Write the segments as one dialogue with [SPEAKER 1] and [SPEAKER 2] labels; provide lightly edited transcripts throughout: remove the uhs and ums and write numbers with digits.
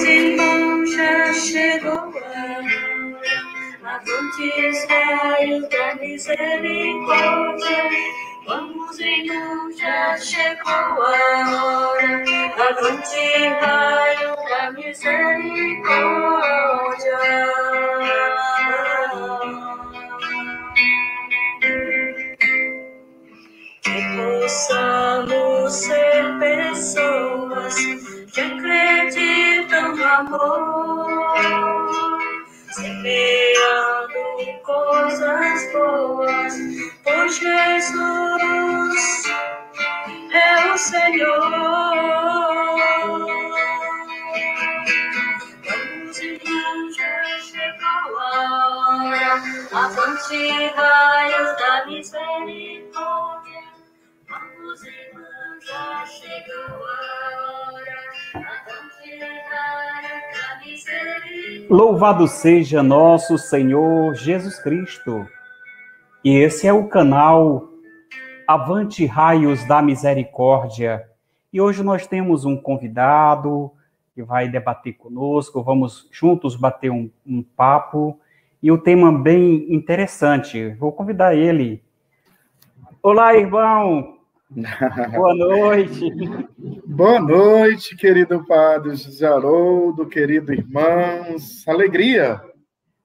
[SPEAKER 1] irmãos, já chegou a hora. Avante, raios da misericórdia. Vamos, irmãos, já chegou a hora. Avante, raio da misericórdia. Que possamos ser pessoas que acreditam no amor, semeando coisas boas, pois Jesus é o Senhor. Vamos, irmãos, já chegou a hora. Avante, raios da misericórdia. Vamos, irmãos, já chegou a hora. Avante, raios da misericórdia.
[SPEAKER 2] Louvado seja nosso Senhor Jesus Cristo. E esse é o canal Avante Raios da Misericórdia. E hoje nós temos um convidado que vai debater conosco, vamos juntos bater um papo, e o tema bem interessante. Vou convidar ele. Olá, irmão! Boa noite!
[SPEAKER 3] Boa noite, querido Padre José Haroldo, querido irmãos. Alegria!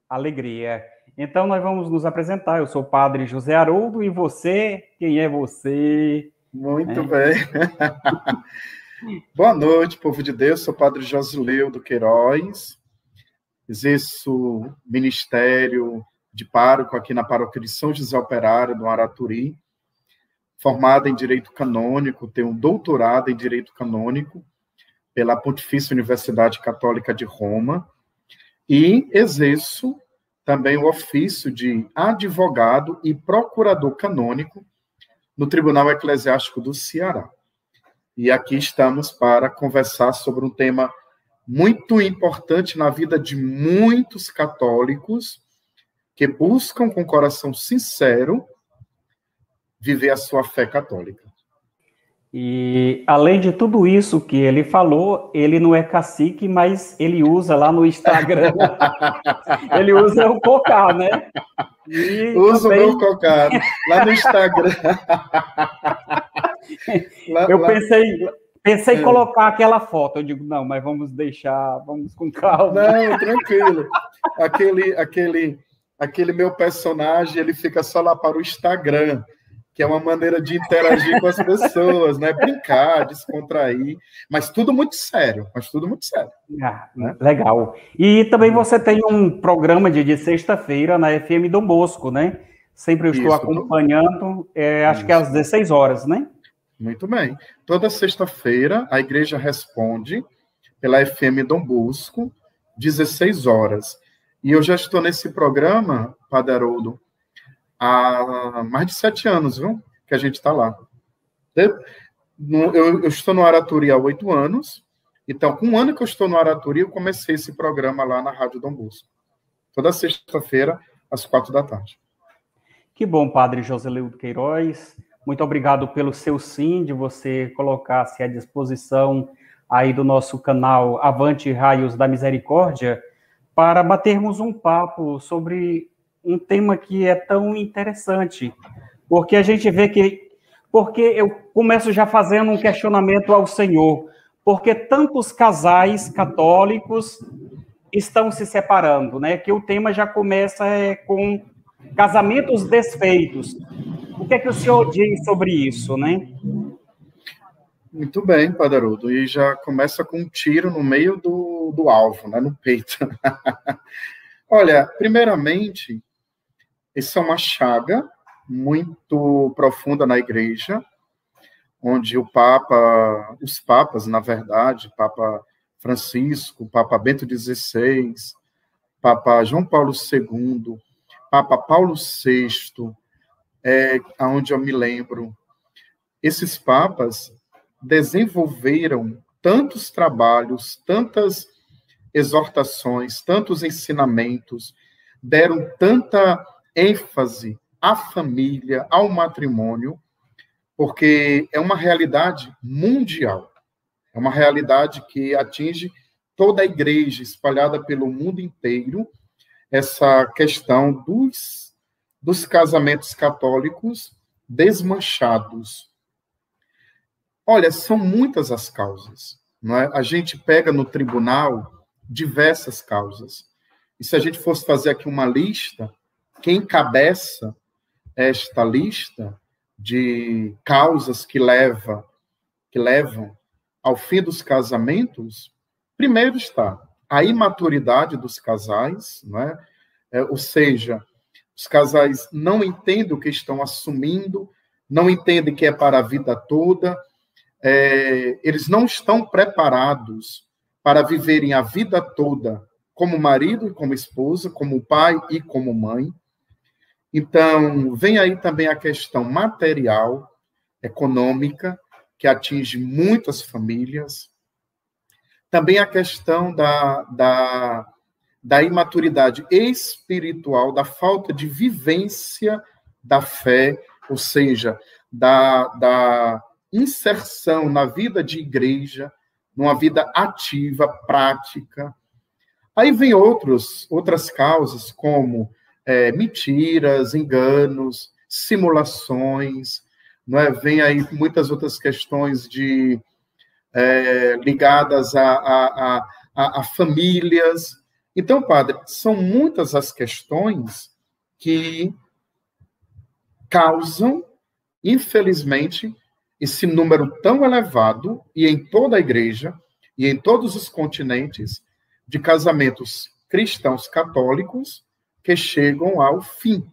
[SPEAKER 2] Alegria. Então, nós vamos nos apresentar. Eu sou o Padre José Haroldo, e você, quem é você?
[SPEAKER 3] Muito bem. Boa noite, povo de Deus. Sou o Padre Josileudo Queiroz. Exerço ministério de pároco aqui na paróquia de São José Operário, no Araturi. Formado em Direito Canônico, tenho um doutorado em Direito Canônico pela Pontifícia Universidade Católica de Roma. E exerço também o ofício de advogado e procurador canônico no Tribunal Eclesiástico do Ceará. E aqui estamos para conversar sobre um tema muito importante na vida de muitos católicos que buscam com coração sincero viver a sua fé católica.
[SPEAKER 2] E, além de tudo isso que ele falou, ele não é cacique, mas ele usa lá no Instagram, ele usa o Cocá, né?
[SPEAKER 3] Usa o meu Cocá, lá no Instagram.
[SPEAKER 2] Eu pensei em colocar aquela foto, eu digo, não, mas vamos deixar, vamos com calma.
[SPEAKER 3] Não, tranquilo. Aquele meu personagem, ele fica só lá para o Instagram, que é uma maneira de interagir com as pessoas, né? Brincar, descontrair, mas tudo muito sério, né?
[SPEAKER 2] Legal. E também você tem um programa de sexta-feira na FM Dom Bosco, né? Sempre eu estou acompanhando, acho que é às 16 horas, né?
[SPEAKER 3] Muito bem. Toda sexta-feira, a igreja responde pela FM Dom Bosco, 16 horas. E eu já estou nesse programa, Padre Haroldo, há mais de 7 anos, viu? Que a gente está lá. Eu estou no Araturi há 8 anos, então, com um ano que eu estou no Araturi, eu comecei esse programa lá na Rádio Dom Bosco. Toda sexta-feira, às 4 da tarde.
[SPEAKER 2] Que bom, Padre Josileudo Queiroz. Muito obrigado pelo seu sim, de você colocar-se à disposição aí do nosso canal Avante Raios da Misericórdia, para batermos um papo sobre um tema que é tão interessante, porque a gente vê que, porque eu começo já fazendo um questionamento ao Senhor, porque tantos casais católicos estão se separando, né? Que o tema já começa com casamentos desfeitos. O que é que o senhor diz sobre isso, né?
[SPEAKER 3] Muito bem, Padre Haroldo, e já começa com um tiro no meio do alvo, né? No peito. Olha, primeiramente, isso é uma chaga muito profunda na igreja, onde os papas, na verdade, Papa Francisco, Papa Bento XVI, Papa João Paulo II, Papa Paulo VI, aonde eu me lembro, esses papas desenvolveram tantos trabalhos, tantas exortações, tantos ensinamentos, deram tanta ênfase à família, ao matrimônio, porque é uma realidade mundial, é uma realidade que atinge toda a igreja espalhada pelo mundo inteiro, essa questão dos casamentos católicos desmanchados. Olha, são muitas as causas, não é? A gente pega no tribunal diversas causas. E se a gente fosse fazer aqui uma lista, quem encabeça esta lista de causas que levam ao fim dos casamentos, primeiro está a imaturidade dos casais, não é? Ou seja, os casais não entendem o que estão assumindo, não entendem que é para a vida toda, eles não estão preparados para viverem a vida toda como marido e como esposa, como pai e como mãe. Então, vem aí também a questão material, econômica, que atinge muitas famílias. Também a questão da imaturidade espiritual, da falta de vivência da fé, ou seja, da inserção na vida de igreja, numa vida ativa, prática. Aí vem outras causas, como mentiras, enganos, simulações, não é? Vem aí muitas outras questões ligadas a famílias. Então, padre, são muitas as questões que causam, infelizmente, esse número tão elevado, e em toda a igreja, e em todos os continentes, de casamentos cristãos católicos que chegam ao fim,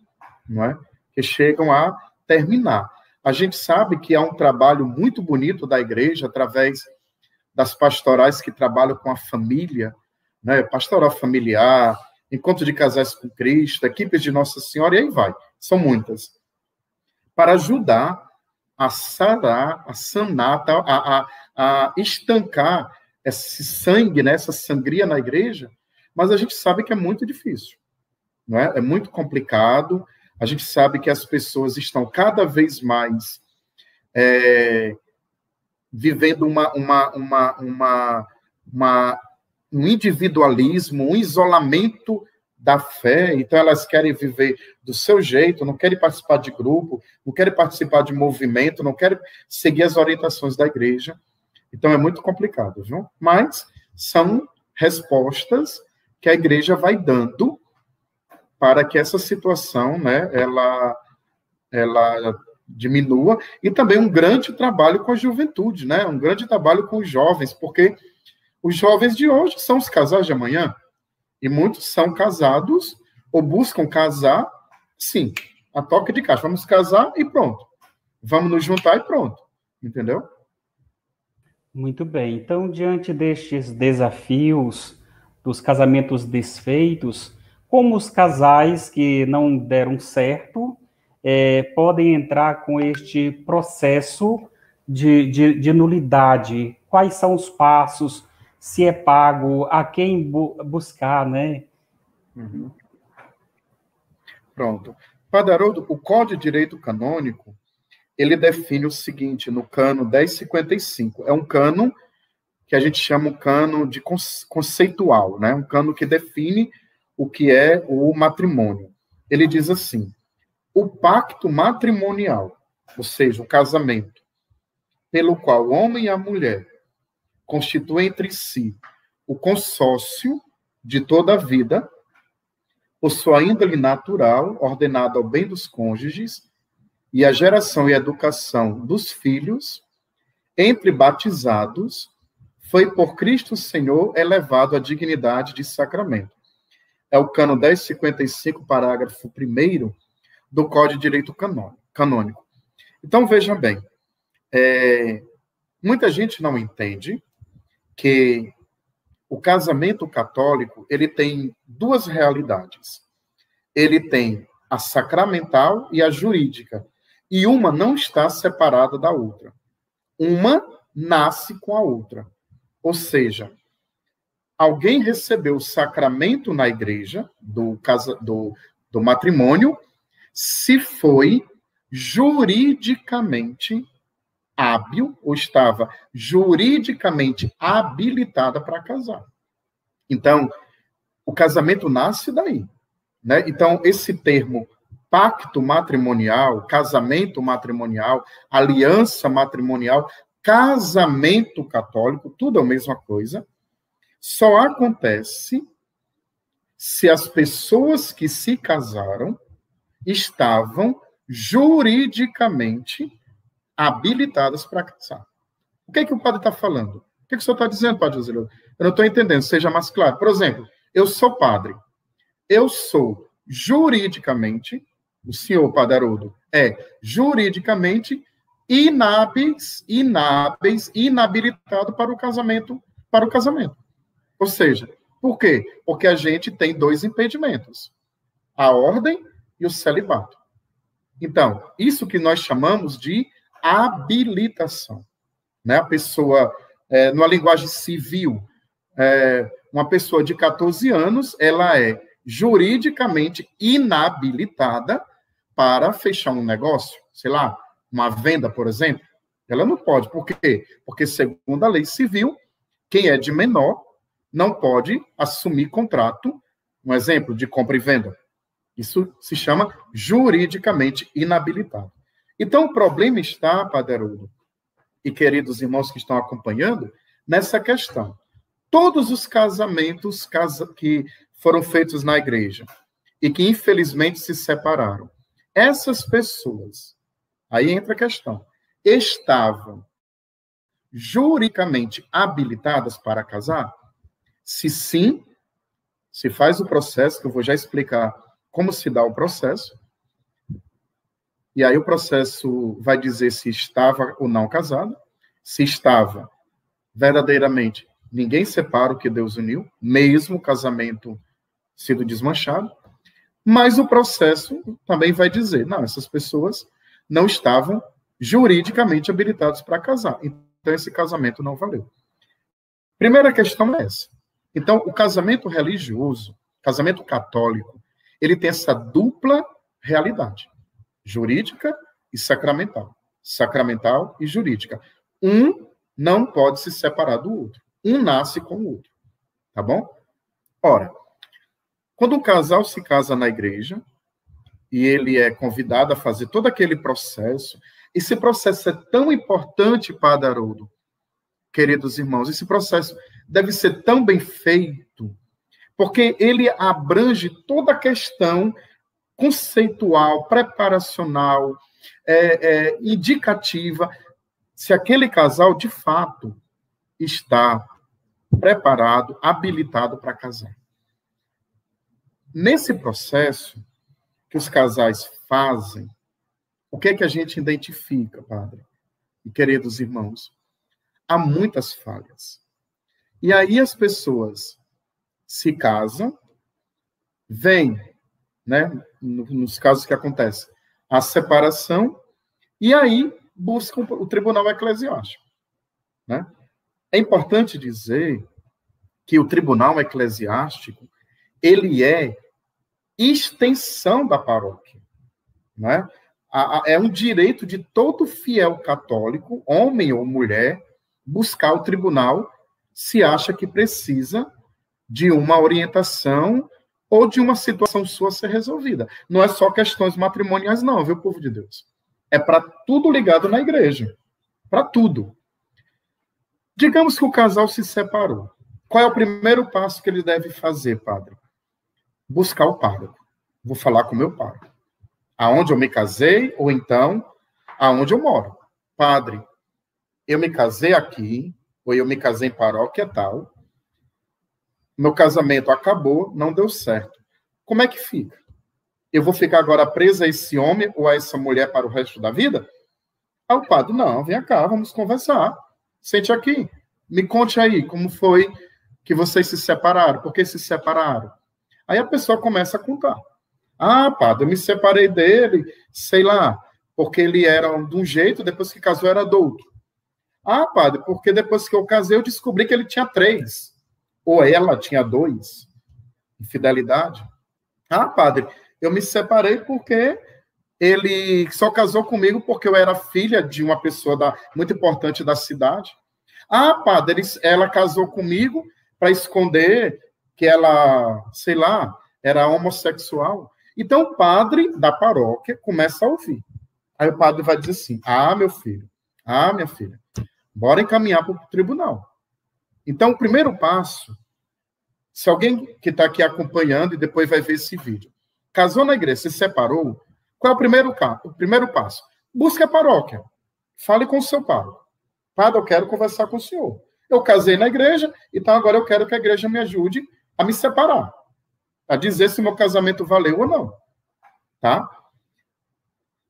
[SPEAKER 3] não é? Que chegam a terminar. A gente sabe que há um trabalho muito bonito da igreja, através das pastorais que trabalham com a família, né? Pastoral familiar, encontro de casais com Cristo, equipes de Nossa Senhora, e aí vai. São muitas. Para ajudar a sarar, a sanar, a estancar esse sangue, né? Essa sangria na igreja, mas a gente sabe que é muito difícil, não é? É muito complicado. A gente sabe que as pessoas estão cada vez mais vivendo um individualismo, um isolamento da fé. Então, elas querem viver do seu jeito, não querem participar de grupo, não querem participar de movimento, não querem seguir as orientações da igreja. Então, é muito complicado, viu? Mas são respostas que a igreja vai dando para que essa situação, né, ela diminua, e também um grande trabalho com a juventude, né, um grande trabalho com os jovens, porque os jovens de hoje são os casais de amanhã, e muitos são casados, ou buscam casar, sim, a toque de caixa, vamos casar e pronto, vamos nos juntar e pronto, entendeu?
[SPEAKER 2] Muito bem, então, diante destes desafios dos casamentos desfeitos, como os casais que não deram certo podem entrar com este processo de nulidade? Quais são os passos? Se é pago? A quem buscar, né?
[SPEAKER 3] Uhum. Pronto. Padre Haroldo, o Código de Direito Canônico, ele define o seguinte, no cano 1055. É um cano que a gente chama um cano de conceitual, né? Um cano que define o que é o matrimônio. Ele diz assim: o pacto matrimonial, ou seja, o casamento, pelo qual o homem e a mulher constituem entre si o consórcio de toda a vida, por sua índole natural, ordenado ao bem dos cônjuges, e a geração e a educação dos filhos, entre batizados, foi por Cristo Senhor elevado à dignidade de sacramento. É o cano 1055, parágrafo 1º, do Código de Direito Canônico. Então, veja bem, muita gente não entende que o casamento católico, ele tem duas realidades. Ele tem a sacramental e a jurídica, e uma não está separada da outra. Uma nasce com a outra. Ou seja, alguém recebeu o sacramento na igreja do matrimônio, se foi juridicamente hábil, ou estava juridicamente habilitada para casar. Então, o casamento nasce daí, né? Então, esse termo pacto matrimonial, casamento matrimonial, aliança matrimonial, casamento católico, tudo é a mesma coisa, só acontece se as pessoas que se casaram estavam juridicamente habilitadas para casar. O que é que o padre está falando? O que é que o senhor está dizendo, padre José? Eu não estou entendendo, seja mais claro. Por exemplo, eu sou padre. Eu sou juridicamente, o senhor, padre Haroldo, é juridicamente inabilitado para o casamento. Ou seja, por quê? Porque a gente tem dois impedimentos: a ordem e o celibato. Então, isso que nós chamamos de habilitação. Né? A pessoa, numa linguagem civil, uma pessoa de 14 anos, ela é juridicamente inabilitada para fechar um negócio, sei lá, uma venda, por exemplo. Ela não pode. Por quê? Porque, segundo a lei civil, quem é de menor não pode assumir contrato, um exemplo de compra e venda. Isso se chama juridicamente inabilitado. Então, o problema está, padre Haroldo, e queridos irmãos que estão acompanhando, nessa questão. Todos os casamentos que foram feitos na igreja e que, infelizmente, se separaram, essas pessoas, aí entra a questão, estavam juridicamente habilitadas para casar? Se sim, se faz o processo, que eu vou já explicar como se dá o processo, e aí o processo vai dizer se estava ou não casado, se estava verdadeiramente, ninguém separa o que Deus uniu, mesmo o casamento sido desmanchado, mas o processo também vai dizer, não, essas pessoas não estavam juridicamente habilitadas para casar, então esse casamento não valeu. Primeira questão é essa. Então, o casamento religioso, casamento católico, ele tem essa dupla realidade, jurídica e sacramental. Sacramental e jurídica. Um não pode se separar do outro. Um nasce com o outro. Tá bom? Ora, quando um casal se casa na igreja, e ele é convidado a fazer todo aquele processo, esse processo é tão importante, padre Haroldo, queridos irmãos, esse processo deve ser tão bem feito, porque ele abrange toda a questão conceitual, preparacional, indicativa, se aquele casal, de fato, está preparado, habilitado para casar. Nesse processo que os casais fazem, o que é que a gente identifica, padre? E queridos irmãos, há muitas falhas. E aí as pessoas se casam, vem, né, nos casos que acontecem, a separação, e aí buscam o tribunal eclesiástico. Né? É importante dizer que o tribunal eclesiástico, ele é extensão da paróquia. Né? É um direito de todo fiel católico, homem ou mulher, buscar o tribunal se acha que precisa de uma orientação ou de uma situação sua ser resolvida. Não é só questões matrimoniais, não, viu, povo de Deus? É para tudo ligado na igreja. Para tudo. Digamos que o casal se separou. Qual é o primeiro passo que ele deve fazer, padre? Buscar o pároco. Vou falar com o meu pároco. Aonde eu me casei, ou então, aonde eu moro. Padre, eu me casei aqui, ou eu me casei em paróquia tal, meu casamento acabou, não deu certo. Como é que fica? Eu vou ficar agora presa a esse homem ou a essa mulher para o resto da vida? Aí o padre, não, vem cá, vamos conversar. Sente aqui, me conte aí como foi que vocês se separaram, por que se separaram? Aí a pessoa começa a contar. Ah, padre, eu me separei dele, sei lá, porque ele era de um jeito, depois que casou era do outro. Ah, padre, porque depois que eu casei eu descobri que ele tinha 3. Ou ela tinha 2, infidelidade. Ah, padre, eu me separei porque ele só casou comigo porque eu era filha de uma pessoa muito importante da cidade. Ah, padre, ela casou comigo para esconder que ela, sei lá, era homossexual. Então, o padre da paróquia começa a ouvir. Aí o padre vai dizer assim, meu filho, minha filha, bora encaminhar para o tribunal. Então, o primeiro passo, se alguém que está aqui acompanhando e depois vai ver esse vídeo, casou na igreja, se separou, qual é o primeiro passo? Busque a paróquia. Fale com o seu pároco. Padre, eu quero conversar com o senhor. Eu casei na igreja, então agora eu quero que a igreja me ajude a me separar. A dizer se meu casamento valeu ou não. Tá?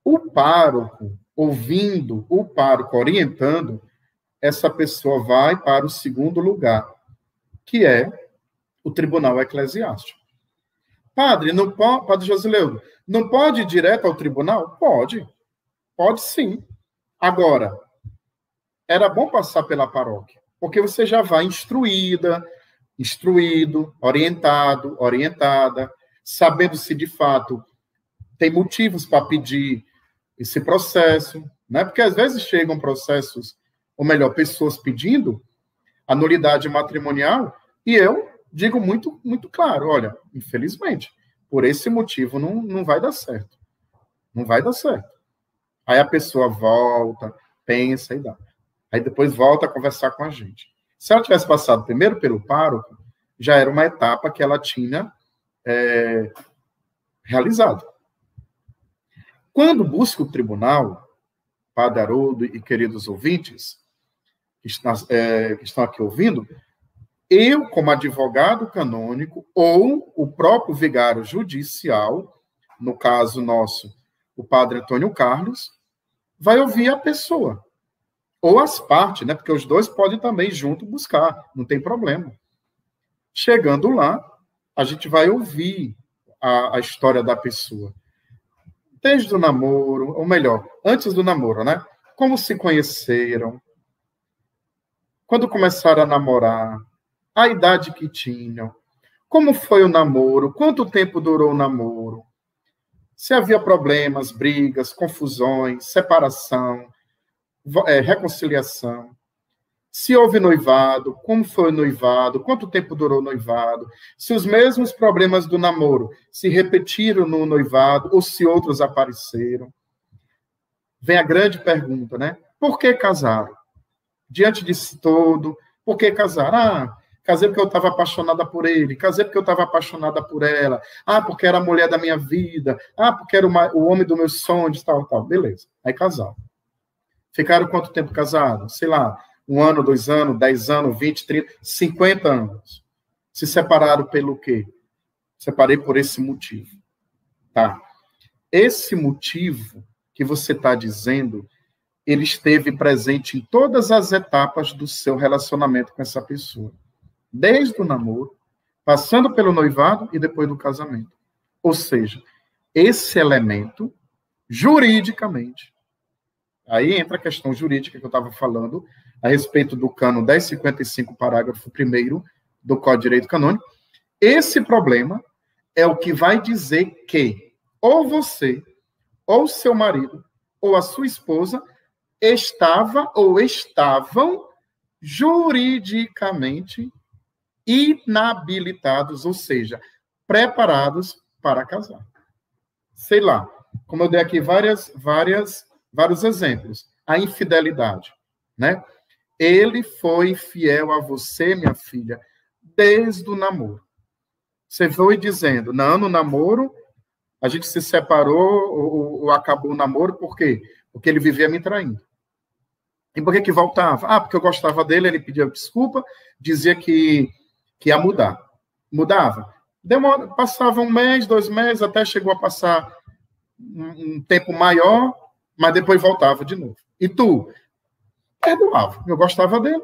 [SPEAKER 3] O pároco, ouvindo o pároco orientando, essa pessoa vai para o segundo lugar, que é o tribunal eclesiástico. Padre, não pode, Padre Josileudo, não pode ir direto ao tribunal? Pode. Pode sim. Agora, era bom passar pela paróquia, porque você já vai instruído, orientado, orientada, sabendo se de fato tem motivos para pedir esse processo, né? Porque às vezes chegam processos, ou melhor, pessoas pedindo a nulidade matrimonial, e eu digo muito, muito claro, olha, infelizmente, por esse motivo não vai dar certo. Não vai dar certo. Aí a pessoa volta, pensa e dá. Aí depois volta a conversar com a gente. Se ela tivesse passado primeiro pelo pároco, já era uma etapa que ela tinha realizado. Quando busca o tribunal, Padre Haroldo e queridos ouvintes que estão aqui ouvindo, eu, como advogado canônico, ou o próprio vigário judicial, no caso nosso, o Padre Antônio Carlos, vai ouvir a pessoa. Ou as partes, né? Porque os dois podem também junto buscar, não tem problema. Chegando lá, a gente vai ouvir a história da pessoa. Desde o namoro, ou melhor, antes do namoro, né? Como se conheceram, quando começaram a namorar, a idade que tinham, como foi o namoro, quanto tempo durou o namoro, se havia problemas, brigas, confusões, separação, reconciliação, se houve noivado, como foi o noivado, quanto tempo durou o noivado, se os mesmos problemas do namoro se repetiram no noivado ou se outros apareceram. Vem a grande pergunta, né? Por que casaram? Diante disso todo, por que casaram? Casei porque eu estava apaixonada por ele, casei porque eu estava apaixonada por ela, porque era a mulher da minha vida, porque era o homem dos meus sonhos, tal. Beleza, aí casaram. Ficaram quanto tempo casados? Sei lá, 1 ano, 2 anos, 10 anos, 20, 30, 50 anos. Se separaram pelo quê? Separei por esse motivo. Tá? Esse motivo que você está dizendo, ele esteve presente em todas as etapas do seu relacionamento com essa pessoa. Desde o namoro, passando pelo noivado e depois do casamento. Ou seja, esse elemento, juridicamente, aí entra a questão jurídica que eu estava falando, a respeito do cano 1055, parágrafo 1º do Código de Direito Canônico, esse problema é o que vai dizer que ou você, ou seu marido, ou a sua esposa estava ou estavam juridicamente inabilitados, ou seja, preparados para casar. Sei lá, como eu dei aqui vários exemplos. A infidelidade, né? Ele foi fiel a você, minha filha, desde o namoro. Você foi dizendo, não, no namoro, a gente se separou ou acabou o namoro, por quê? Porque ele vivia me traindo. E por que voltava? Porque eu gostava dele, ele pedia desculpa, dizia que ia mudar. Mudava. Passava 1 mês, 2 meses, até chegou a passar um tempo maior, mas depois voltava de novo. E tu? Perdoava. Eu gostava dele.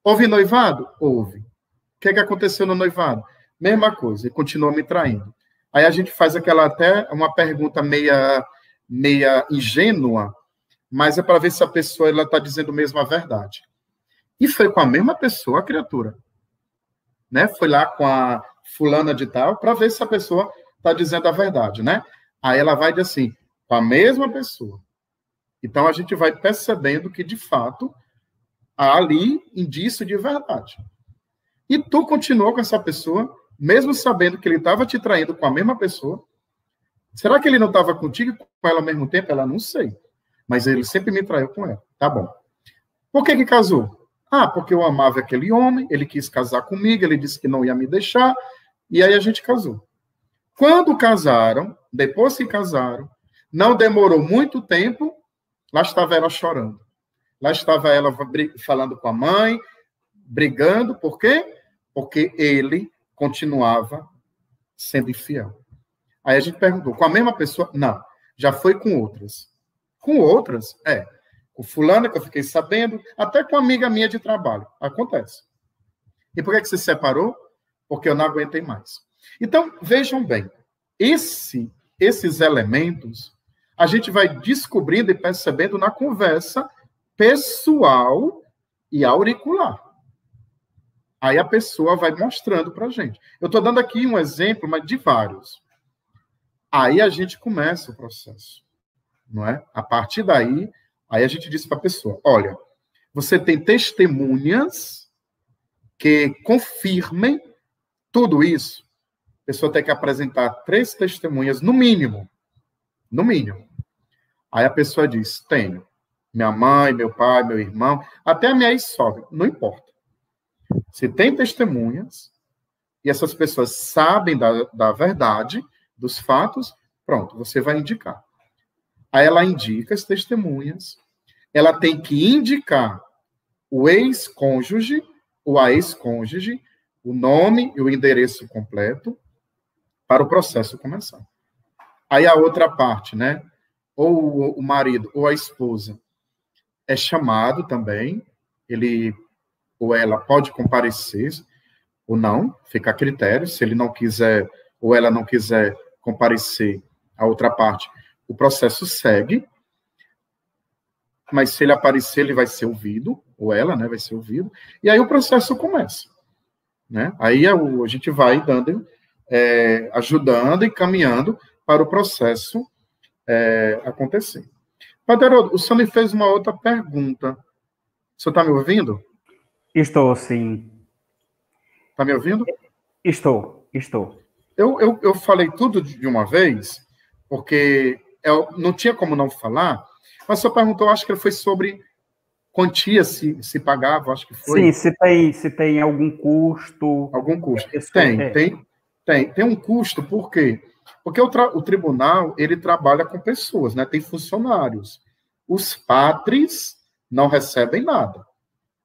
[SPEAKER 3] Houve noivado? Houve. O que aconteceu no noivado? Mesma coisa, ele continuou me traindo. Aí a gente faz até uma pergunta meia ingênua, mas é para ver se a pessoa está dizendo mesmo a verdade. E foi com a mesma pessoa, a criatura. Né? Foi lá com a fulana de tal, para ver se a pessoa está dizendo a verdade, né? Aí ela vai dizer assim, com a mesma pessoa. Então, a gente vai percebendo que, de fato, há ali indício de verdade. E tu continuou com essa pessoa mesmo sabendo que ele estava te traindo com a mesma pessoa? Será que ele não estava contigo e com ela ao mesmo tempo? Ela, não sei. Mas ele sempre me traiu com ela. Tá bom. Por que casou? Ah, porque eu amava aquele homem, ele quis casar comigo, ele disse que não ia me deixar, e aí a gente casou. Quando casaram, depois que casaram, não demorou muito tempo, lá estava ela chorando. Lá estava ela falando com a mãe, brigando, por quê? Porque ele continuava sendo infiel. Aí a gente perguntou, com a mesma pessoa? Não, já foi com outras. Com outras? Com fulana, que eu fiquei sabendo, até com uma amiga minha de trabalho. Acontece. E por que você se separou? Porque eu não aguentei mais. Então, vejam bem, esses elementos a gente vai descobrindo e percebendo na conversa pessoal e auricular. Aí a pessoa vai mostrando para a gente. Eu estou dando aqui um exemplo, mas de vários. Aí a gente começa o processo, não é? A partir daí, aí a gente diz para a pessoa, olha, você tem testemunhas que confirmem tudo isso. A pessoa tem que apresentar 3 testemunhas, no mínimo. No mínimo. Aí a pessoa diz, tenho. Minha mãe, meu pai, meu irmão, até a minha ex-sogra, não importa. Se tem testemunhas, e essas pessoas sabem da verdade, dos fatos, pronto, você vai indicar. Aí ela indica as testemunhas, ela tem que indicar o ex-cônjuge, ou a ex-cônjuge, o nome e o endereço completo, para o processo começar. Aí a outra parte, né? Ou o marido, ou a esposa, é chamado também, ele ou ela pode comparecer, ou não, fica a critério, se ele não quiser, ou ela não quiser comparecer, a outra parte, o processo segue, mas se ele aparecer, ele vai ser ouvido, ou ela, né, vai ser ouvido, e aí o processo começa, né? Aí a gente vai dando, ajudando e caminhando para o processo acontecer. Padre Haroldo, o senhor me fez uma outra pergunta. O senhor está me ouvindo?
[SPEAKER 2] Estou, sim.
[SPEAKER 3] Está me ouvindo?
[SPEAKER 2] Estou.
[SPEAKER 3] Eu falei tudo de uma vez, porque eu não tinha como não falar, mas o senhor perguntou, acho que foi sobre quantia, se pagava, acho que foi.
[SPEAKER 2] Sim, se tem algum custo.
[SPEAKER 3] Algum custo. Tem um custo, por quê? Porque o tribunal, ele trabalha com pessoas, né? Tem funcionários. Os padres não recebem nada.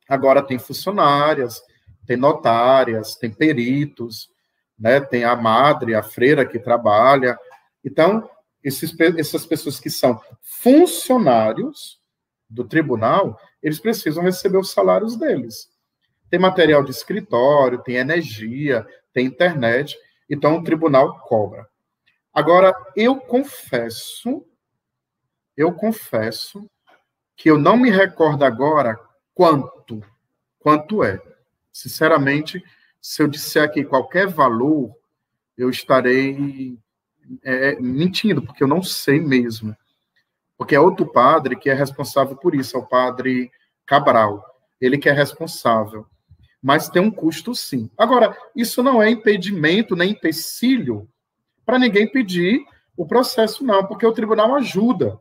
[SPEAKER 3] Agora tem funcionárias, tem notárias, tem peritos, né? Tem a madre, a freira que trabalha. Então, essas pessoas que são funcionários do tribunal, eles precisam receber os salários deles. Tem material de escritório, tem energia, tem internet, então o tribunal cobra. Agora, eu confesso que eu não me recordo agora quanto é. Sinceramente, se eu disser aqui qualquer valor, eu estarei mentindo, porque eu não sei mesmo. Porque é outro padre que é responsável por isso, é o padre Cabral. Ele que é responsável. Mas tem um custo, sim. Agora, isso não é impedimento, nem empecilho para ninguém pedir o processo, não, porque o tribunal ajuda,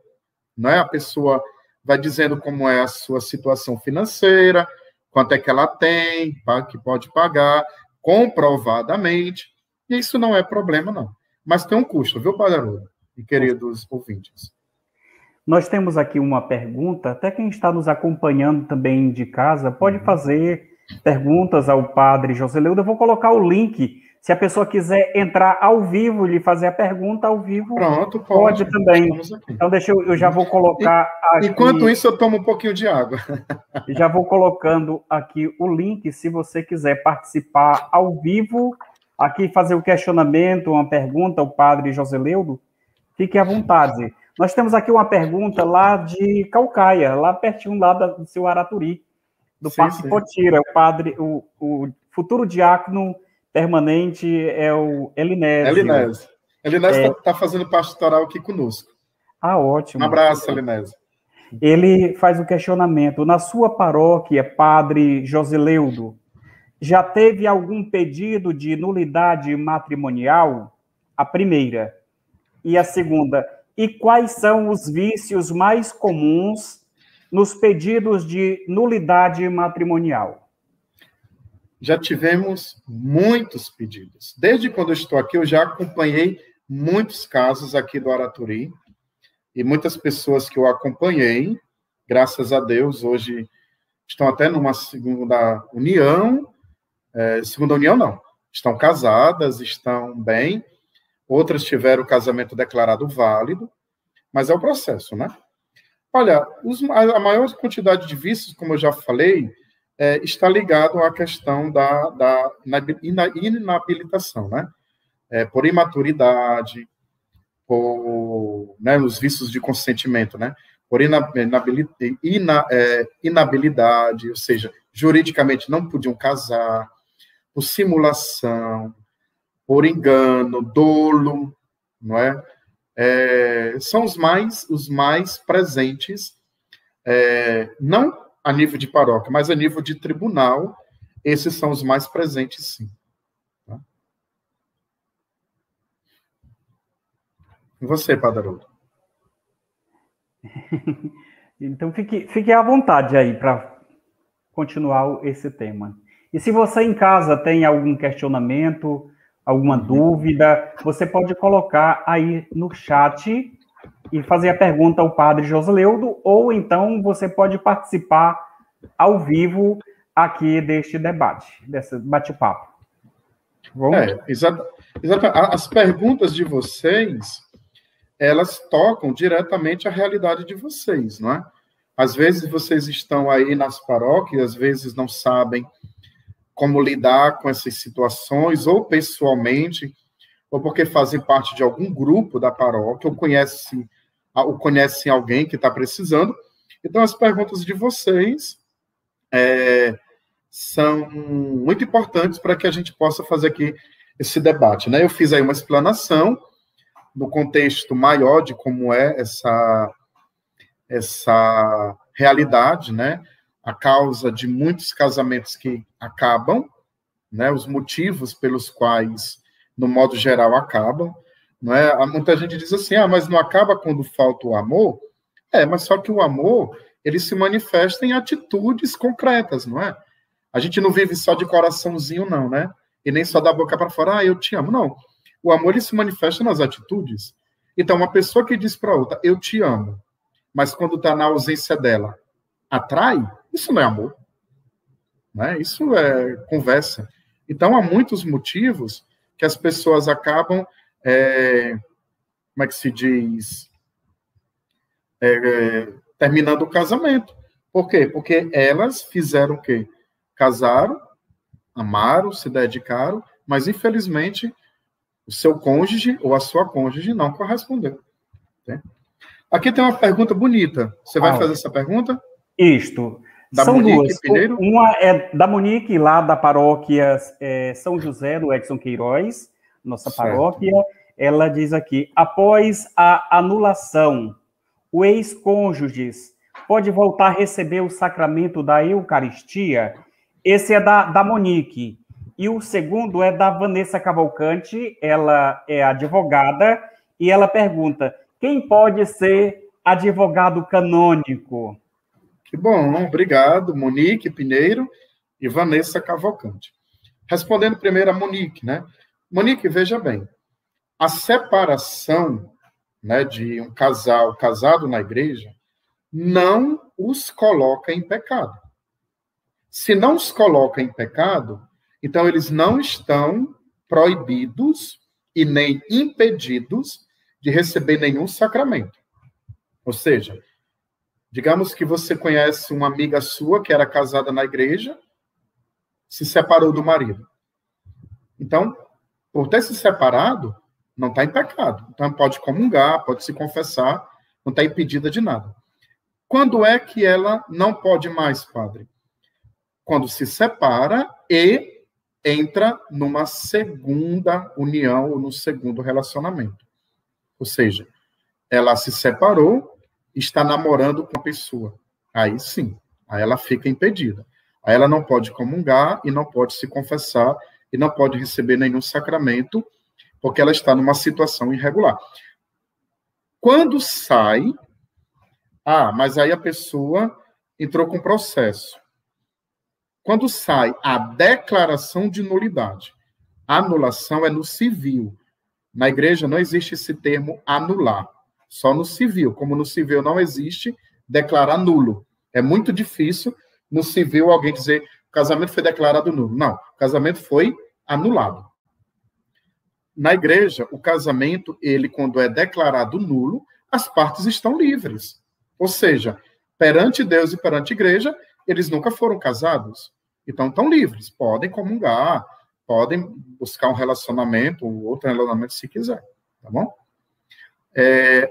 [SPEAKER 3] né? A pessoa vai dizendo como é a sua situação financeira, quanto é que ela tem, que pode pagar, comprovadamente, e isso não é problema, não. Mas tem um custo, viu, Padre Haroldo e queridos ouvintes?
[SPEAKER 2] Nós temos aqui uma pergunta, até quem está nos acompanhando também de casa, pode fazer perguntas ao Padre Joseleudo. Eu vou colocar o link. Se a pessoa quiser entrar ao vivo e lhe fazer a pergunta ao vivo,
[SPEAKER 3] pronto,
[SPEAKER 2] pode também. Então, eu já vou colocar aqui...
[SPEAKER 3] Enquanto isso, eu tomo um pouquinho de água.
[SPEAKER 2] Já vou colocando aqui o link, se você quiser participar ao vivo, aqui fazer o questionamento, uma pergunta ao Padre Joseleudo, fique à vontade. Nós temos aqui uma pergunta lá de Caucaia, lá pertinho lá do seu Araturi, do Parque Potira. O futuro diácono permanente é o Elinésio.
[SPEAKER 3] Elinésio está fazendo pastoral aqui conosco.
[SPEAKER 2] Ah, ótimo.
[SPEAKER 3] Um abraço, Elinésio.
[SPEAKER 2] Ele faz o questionamento. Na sua paróquia, Padre Joseleudo, já teve algum pedido de nulidade matrimonial? A primeira. E a segunda, e quais são os vícios mais comuns nos pedidos de nulidade matrimonial?
[SPEAKER 3] Já tivemos muitos pedidos. Desde quando eu estou aqui, eu já acompanhei muitos casos aqui do Araturi, e muitas pessoas que eu acompanhei, graças a Deus, hoje estão até numa segunda união, segunda união não, estão casadas, estão bem, outras tiveram o casamento declarado válido, mas é o processo, né? Olha, a maior quantidade de vícios, como eu já falei, está ligado à questão da inabilitação, né? Por imaturidade, por, né, os vícios de consentimento, né? Por inabilidade, ou seja, juridicamente não podiam casar, por simulação, por engano, dolo, não é? São os mais presentes, não a nível de paróquia, mas a nível de tribunal, esses são os mais presentes, sim. Tá? E você, Padre Haroldo?
[SPEAKER 2] Então, fique à vontade aí para continuar esse tema. E se você em casa tem algum questionamento, alguma dúvida, você pode colocar aí no chat e fazer a pergunta ao Padre Joseleudo, ou então você pode participar ao vivo aqui deste debate, desse bate-papo.
[SPEAKER 3] Exatamente. As perguntas de vocês, elas tocam diretamente a realidade de vocês, não é? Às vezes vocês estão aí nas paróquias, às vezes não sabem como lidar com essas situações, ou pessoalmente, ou porque fazem parte de algum grupo da paróquia, ou conhecem alguém que está precisando. Então, as perguntas de vocês são muito importantes para que a gente possa fazer aqui esse debate, né? Eu fiz aí uma explanação no contexto maior de como é essa realidade, né? A causa de muitos casamentos que acabam, né? Os motivos pelos quais, no modo geral, acabam, não é? Muita gente diz assim, mas não acaba quando falta o amor? Mas só que o amor, ele se manifesta em atitudes concretas, não é? A gente não vive só de coraçãozinho, não, né? E nem só da boca para fora, eu te amo, não. O amor, ele se manifesta nas atitudes. Então, uma pessoa que diz para outra, eu te amo, mas quando está na ausência dela, atrai, isso não é amor. Né? Isso é conversa. Então, há muitos motivos que as pessoas acabam, como é que se diz, terminando o casamento. Por quê? Porque elas fizeram o quê? Casaram, amaram, se dedicaram, mas, infelizmente, o seu cônjuge ou a sua cônjuge não correspondeu. Né? Aqui tem uma pergunta bonita. Você vai fazer essa pergunta?
[SPEAKER 2] Isto.
[SPEAKER 3] Da
[SPEAKER 2] São
[SPEAKER 3] Monique
[SPEAKER 2] duas.
[SPEAKER 3] Pinheiro?
[SPEAKER 2] Uma é da Monique, lá da paróquia São José, do Edson Queiroz, nossa paróquia. Ela diz aqui, após a anulação, o ex-cônjuge pode voltar a receber o sacramento da Eucaristia? Esse é da Monique. E o segundo é da Vanessa Cavalcante, ela é advogada, e ela pergunta, quem pode ser advogado canônico?
[SPEAKER 3] Que bom, obrigado, Monique Pinheiro e Vanessa Cavalcante. Respondendo primeiro a Monique, né? Monique, veja bem, a separação, né, de um casal casado na igreja não os coloca em pecado. Se não os coloca em pecado, então eles não estão proibidos e nem impedidos de receber nenhum sacramento. Ou seja, digamos que você conhece uma amiga sua que era casada na igreja, se separou do marido. Então, por ter se separado, não está em pecado. Então, pode comungar, pode se confessar, não está impedida de nada. Quando é que ela não pode mais, padre? Quando se separa e entra numa segunda união ou num segundo relacionamento. Ou seja, ela se separou, está namorando com a pessoa. Aí sim, aí ela fica impedida. Aí ela não pode comungar e não pode se confessar e não pode receber nenhum sacramento, porque ela está numa situação irregular. Quando sai, mas aí a pessoa entrou com processo. Quando sai a declaração de nulidade, a anulação é no civil. Na igreja não existe esse termo anular, só no civil. Como no civil não existe declarar nulo. É muito difícil no civil alguém dizer o casamento foi declarado nulo. Não, o casamento foi anulado. Na igreja, o casamento, ele quando é declarado nulo, as partes estão livres. Ou seja, perante Deus e perante a igreja, eles nunca foram casados. Então, estão livres. Podem comungar, podem buscar um relacionamento, ou outro relacionamento, se quiser. Tá bom?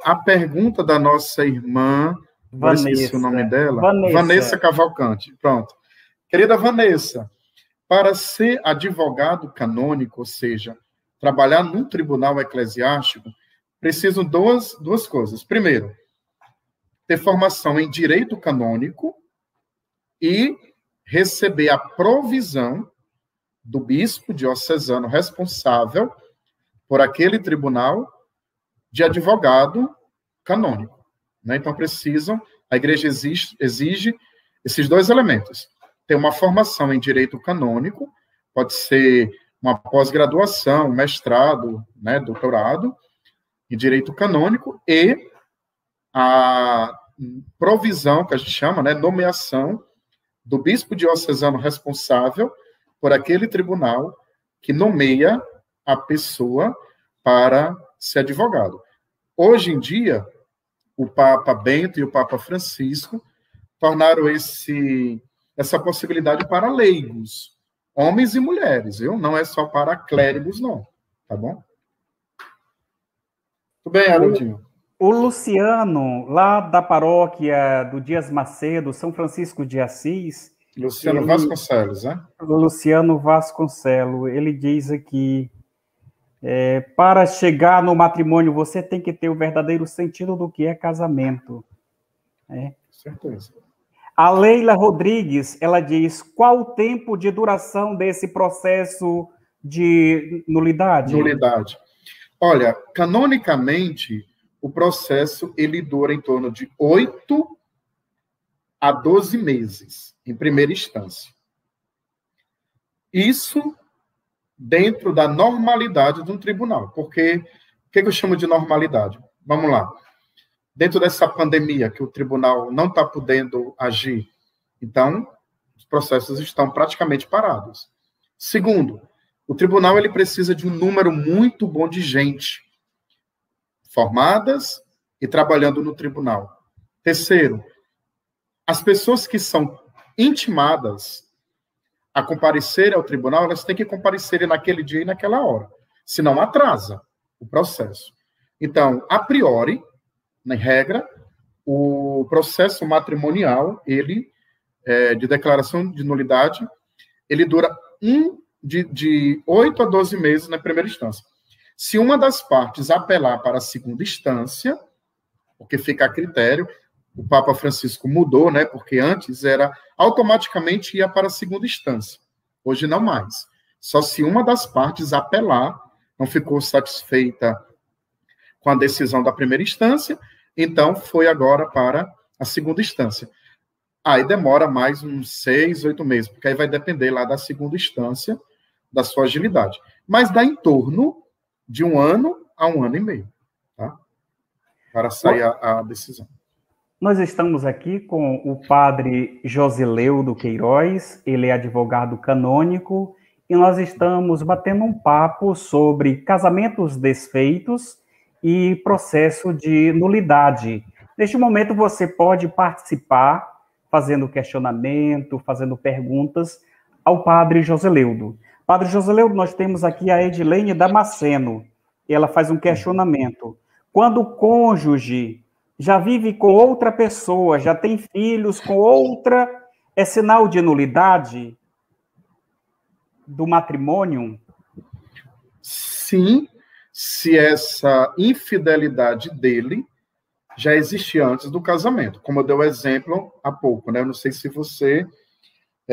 [SPEAKER 3] A pergunta da nossa irmã... Vanessa. Eu esqueci o nome dela. Vanessa Cavalcante. Pronto. Querida Vanessa, para ser advogado canônico, ou seja, trabalhar num tribunal eclesiástico, precisam duas coisas. Primeiro, ter formação em direito canônico e receber a provisão do bispo diocesano responsável por aquele tribunal de advogado canônico. Né? Então, a igreja exige esses dois elementos. Ter uma formação em direito canônico, pode ser uma pós-graduação, mestrado, né, doutorado, em direito canônico, e a provisão, que a gente chama, né, nomeação do bispo diocesano responsável por aquele tribunal que nomeia a pessoa para ser advogado. Hoje em dia, o Papa Bento e o Papa Francisco tornaram essa possibilidade para leigos, homens e mulheres, viu? Não é só para clérigos, não. Tá bom? Tudo bem, Haroldinho?
[SPEAKER 2] O Luciano, lá da paróquia do Dias Macedo, São Francisco de Assis...
[SPEAKER 3] Luciano Vasconcelos, né?
[SPEAKER 2] Luciano Vasconcelos, ele diz aqui... para chegar no matrimônio, você tem que ter o verdadeiro sentido do que é casamento.
[SPEAKER 3] Certeza.
[SPEAKER 2] A Leila Rodrigues, ela diz, qual o tempo de duração desse processo de nulidade?
[SPEAKER 3] Nulidade. Olha, canonicamente, o processo, ele dura em torno de 8 a 12 meses, em primeira instância. Isso dentro da normalidade de um tribunal. Porque, o que eu chamo de normalidade? Vamos lá. Dentro dessa pandemia, que o tribunal não está podendo agir, então, os processos estão praticamente parados. Segundo, o tribunal ele precisa de um número muito bom de gente formadas e trabalhando no tribunal. Terceiro, as pessoas que são intimadas a comparecer ao tribunal, elas têm que comparecer naquele dia e naquela hora. Senão atrasa o processo. Então, a priori, na regra, o processo matrimonial, ele, de declaração de nulidade, ele dura de 8 a 12 meses na primeira instância. Se uma das partes apelar para a segunda instância, porque fica a critério, o Papa Francisco mudou, né? Porque antes automaticamente ia para a segunda instância. Hoje não mais. Só se uma das partes apelar, não ficou satisfeita com a decisão da primeira instância, então foi agora para a segunda instância. Aí demora mais uns 6, 8 meses, porque aí vai depender lá da segunda instância, da sua agilidade. Mas dá em torno de 1 ano a 1 ano e meio, tá? Para sair a decisão.
[SPEAKER 2] Nós estamos aqui com o padre Joseleudo Queiroz, ele é advogado canônico, e nós estamos batendo um papo sobre casamentos desfeitos e processo de nulidade. Neste momento você pode participar, fazendo questionamento, fazendo perguntas ao padre Joseleudo. Padre Joseleudo, nós temos aqui a Edilene Damasceno, e ela faz um questionamento. Quando o cônjuge já vive com outra pessoa, já tem filhos com outra, é sinal de nulidade do matrimônio?
[SPEAKER 3] Sim, se essa infidelidade dele já existia antes do casamento, como eu dei o exemplo há pouco, né? Eu não sei se você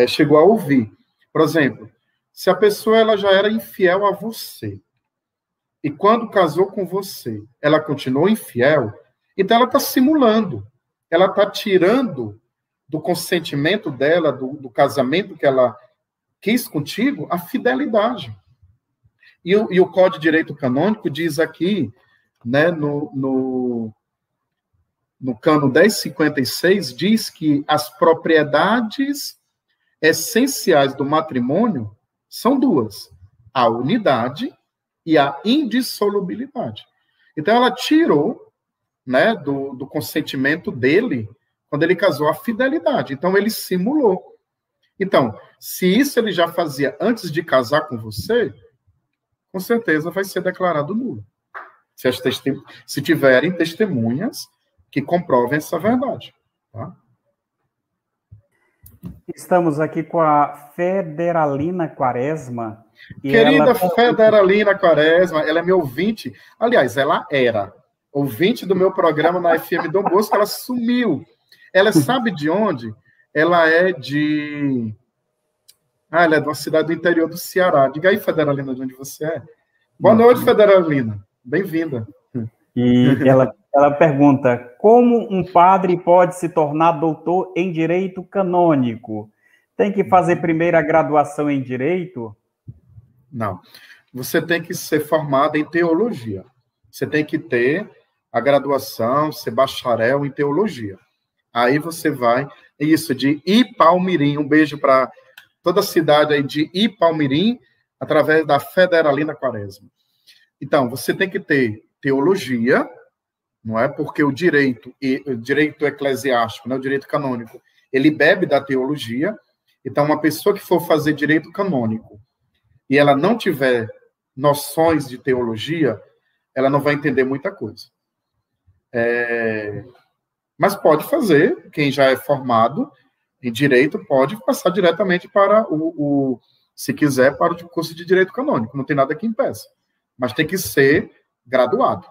[SPEAKER 3] chegou a ouvir. Por exemplo, se a pessoa ela já era infiel a você, e quando casou com você, ela continuou infiel, então ela está simulando, ela está tirando do consentimento dela, do casamento que ela quis contigo, a fidelidade. E o Código de Direito Canônico diz aqui, né, no cano 1056, diz que as propriedades essenciais do matrimônio são duas: a unidade e a indissolubilidade. Então, ela tirou, né, do consentimento dele, quando ele casou, a fidelidade. Então, ele simulou. Então, se isso ele já fazia antes de casar com você, com certeza vai ser declarado nulo. Se tiverem testemunhas que comprovem essa verdade. Tá?
[SPEAKER 2] Estamos aqui com a Federalina Quaresma.
[SPEAKER 3] Querida Federalina Quaresma, ela é minha ouvinte. Aliás, ela era ouvinte do meu programa na FM Dom Bosco, ela sumiu. Ela sabe de onde? Ela é de... ela é de uma cidade do interior do Ceará. Diga aí, Federalina, de onde você é. Boa noite, Federalina. Bem-vinda.
[SPEAKER 2] E ela pergunta, como um padre pode se tornar doutor em direito canônico? Tem que fazer primeiro a graduação em direito?
[SPEAKER 3] Não. Você tem que ser formado em teologia. Você tem que ter a graduação, ser bacharel em teologia. Aí você vai, isso, de Ipalmirim, um beijo para toda a cidade aí de Ipalmirim, através da Federalina Quaresma. Então, você tem que ter teologia, não é? Porque o direito eclesiástico, né, o direito canônico, ele bebe da teologia. Então, uma pessoa que for fazer direito canônico e ela não tiver noções de teologia, ela não vai entender muita coisa. Mas pode fazer, quem já é formado em direito pode passar diretamente para se quiser, para o curso de direito canônico, não tem nada que impeça. Mas tem que ser graduado,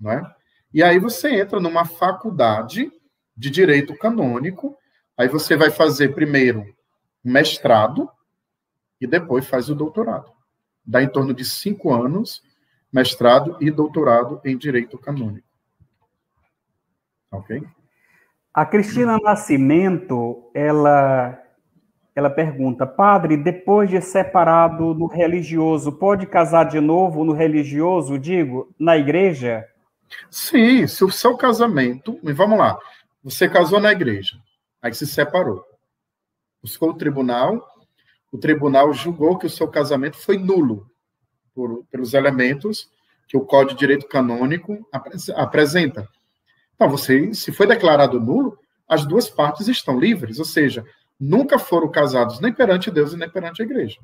[SPEAKER 3] não é? E aí você entra numa faculdade de direito canônico, aí você vai fazer primeiro um mestrado e depois faz o doutorado. Dá em torno de 5 anos, mestrado e doutorado em direito canônico. Ok?
[SPEAKER 2] A Cristina Nascimento, ela pergunta, padre, depois de separado no religioso, pode casar de novo no religioso, digo, na igreja?
[SPEAKER 3] Sim, se o seu casamento... Vamos lá. Você casou na igreja, aí se separou. Buscou o tribunal julgou que o seu casamento foi nulo pelos elementos que o Código de Direito Canônico apresenta. Então, se foi declarado nulo, as duas partes estão livres, ou seja, nunca foram casados nem perante Deus e nem perante a igreja.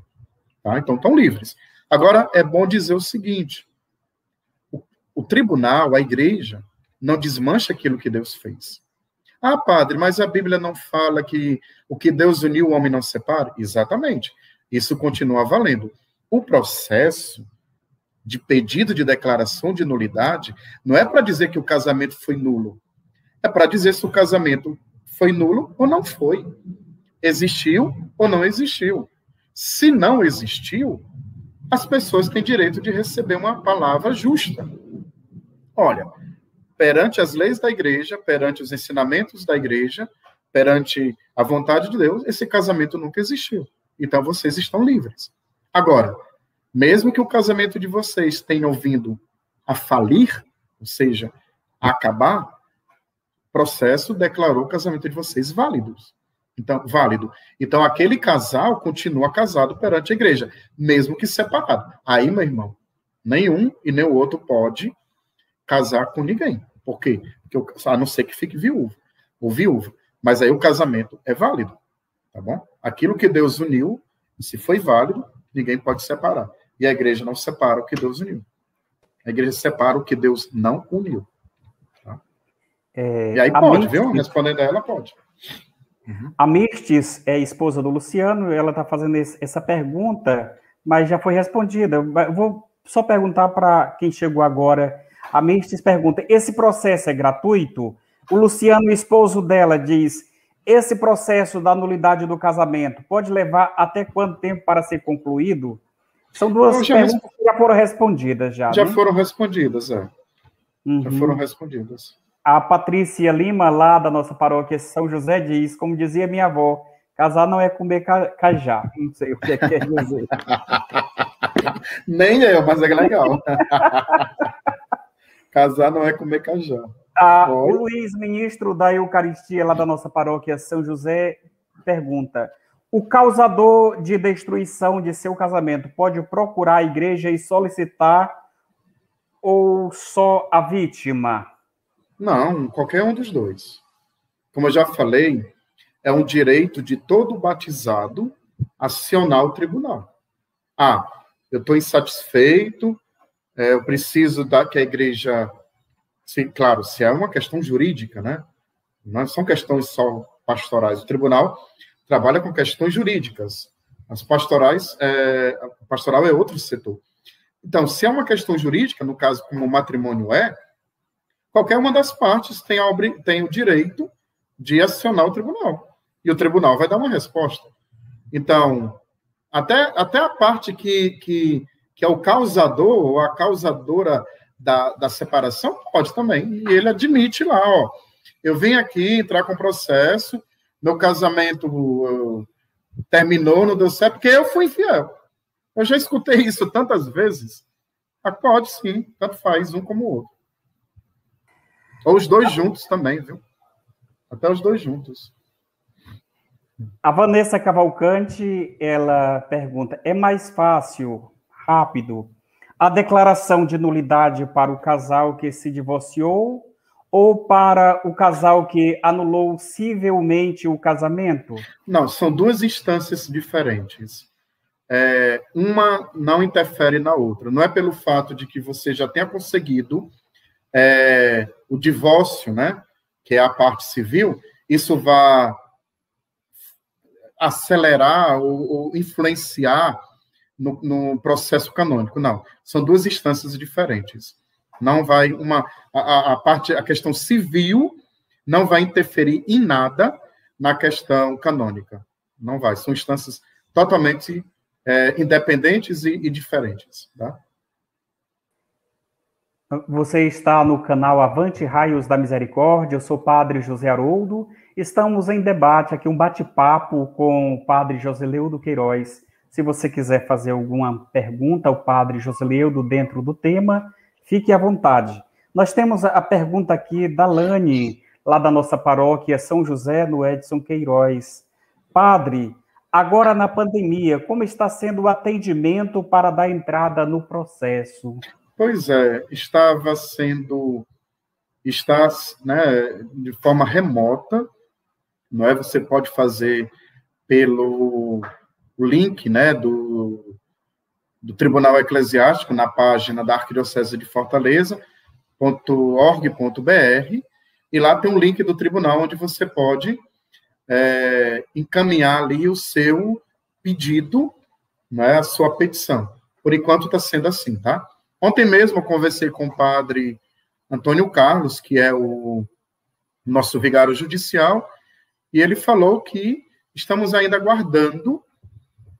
[SPEAKER 3] Tá? Então, estão livres. Agora, é bom dizer o seguinte, o tribunal, a igreja, não desmancha aquilo que Deus fez. Ah, padre, mas a Bíblia não fala que o que Deus uniu, o homem não separa? Exatamente. Isso continua valendo. O processo de pedido de declaração de nulidade não é para dizer que o casamento foi nulo. É para dizer se o casamento foi nulo ou não foi. Existiu ou não existiu. Se não existiu, as pessoas têm direito de receber uma palavra justa. Olha, perante as leis da igreja, perante os ensinamentos da igreja, perante a vontade de Deus, esse casamento nunca existiu. Então, vocês estão livres. Agora, mesmo que o casamento de vocês tenha vindo a falir, ou seja, a acabar, o processo declarou o casamento de vocês válido. Então, aquele casal continua casado perante a igreja, mesmo que separado. Aí, meu irmão, nenhum e nem o outro pode casar com ninguém. Por quê? Porque, a não ser que fique viúvo ou viúva. Mas aí o casamento é válido. Tá bom? Aquilo que Deus uniu, se foi válido, ninguém pode separar. E a igreja não separa o que Deus uniu. A igreja separa o que Deus não uniu. Tá? E aí pode, viu? Respondendo a ela, pode.
[SPEAKER 2] Uhum. A Mirtes é esposa do Luciano, ela está fazendo essa pergunta, mas já foi respondida. Eu vou só perguntar para quem chegou agora. A Mirtes pergunta, esse processo é gratuito? O Luciano, esposo dela, diz, esse processo da nulidade do casamento pode levar até quanto tempo para ser concluído? São duas perguntas que já foram respondidas. Já
[SPEAKER 3] né? Foram respondidas, Já foram respondidas.
[SPEAKER 2] A Patrícia Lima, lá da nossa paróquia São José, diz, como dizia minha avó, casar não é comer cajá. Não sei o que quer dizer.
[SPEAKER 3] Nem eu, mas é legal. Casar não é comer cajá.
[SPEAKER 2] O Luiz, ministro da Eucaristia, lá da nossa paróquia São José, pergunta: o causador de destruição de seu casamento pode procurar a igreja e solicitar ou só a vítima?
[SPEAKER 3] Não, qualquer um dos dois. Como eu já falei, é um direito de todo batizado acionar o tribunal. Eu estou insatisfeito, eu preciso que a igreja... Claro, se é uma questão jurídica, né? Não são questões só pastorais. O tribunal trabalha com questões jurídicas. As pastorais, a pastoral é outro setor. Então, se é uma questão jurídica, no caso como o matrimônio qualquer uma das partes tem o direito de acionar o tribunal. E o tribunal vai dar uma resposta. Então, até a parte que é o causador ou a causadora da separação, pode também. E ele admite lá, eu vim aqui entrar com processo, meu casamento terminou, não deu certo, porque eu fui infiel. Eu já escutei isso tantas vezes. Pode sim, tanto faz, um como o outro. Ou os dois juntos também, viu? Até os dois juntos.
[SPEAKER 2] A Vanessa Cavalcante, ela pergunta, é mais fácil, rápido, a declaração de nulidade para o casal que se divorciou ou para o casal que anulou civilmente o casamento?
[SPEAKER 3] Não, são duas instâncias diferentes. Uma não interfere na outra. Não é pelo fato de que você já tenha conseguido o divórcio, né, que é a parte civil, isso vai acelerar ou influenciar no processo canônico. Não, são duas instâncias diferentes. Não vai a questão civil não vai interferir em nada na questão canônica. Não vai, são instâncias totalmente independentes e diferentes, tá?
[SPEAKER 2] Você está no canal Avante Raios da Misericórdia, eu sou o Padre José Haroldo, estamos em debate aqui, um bate-papo com o Padre Joseleudo Queiroz. Se você quiser fazer alguma pergunta ao Padre Joseleudo dentro do tema, fique à vontade. Nós temos a pergunta aqui da Lani, lá da nossa paróquia São José, no Edson Queiroz. Padre, agora na pandemia, como está sendo o atendimento para dar entrada no processo?
[SPEAKER 3] Pois está, né, de forma remota, não é? Você pode fazer pelo link, né, do Tribunal Eclesiástico na página da Arquidiocese de Fortaleza, .org.br, e lá tem um link do tribunal onde você pode encaminhar ali o seu pedido, né, a sua petição. Por enquanto está sendo assim, tá? Ontem mesmo eu conversei com o padre Antônio Carlos, que é o nosso vigário judicial, e ele falou que estamos ainda aguardando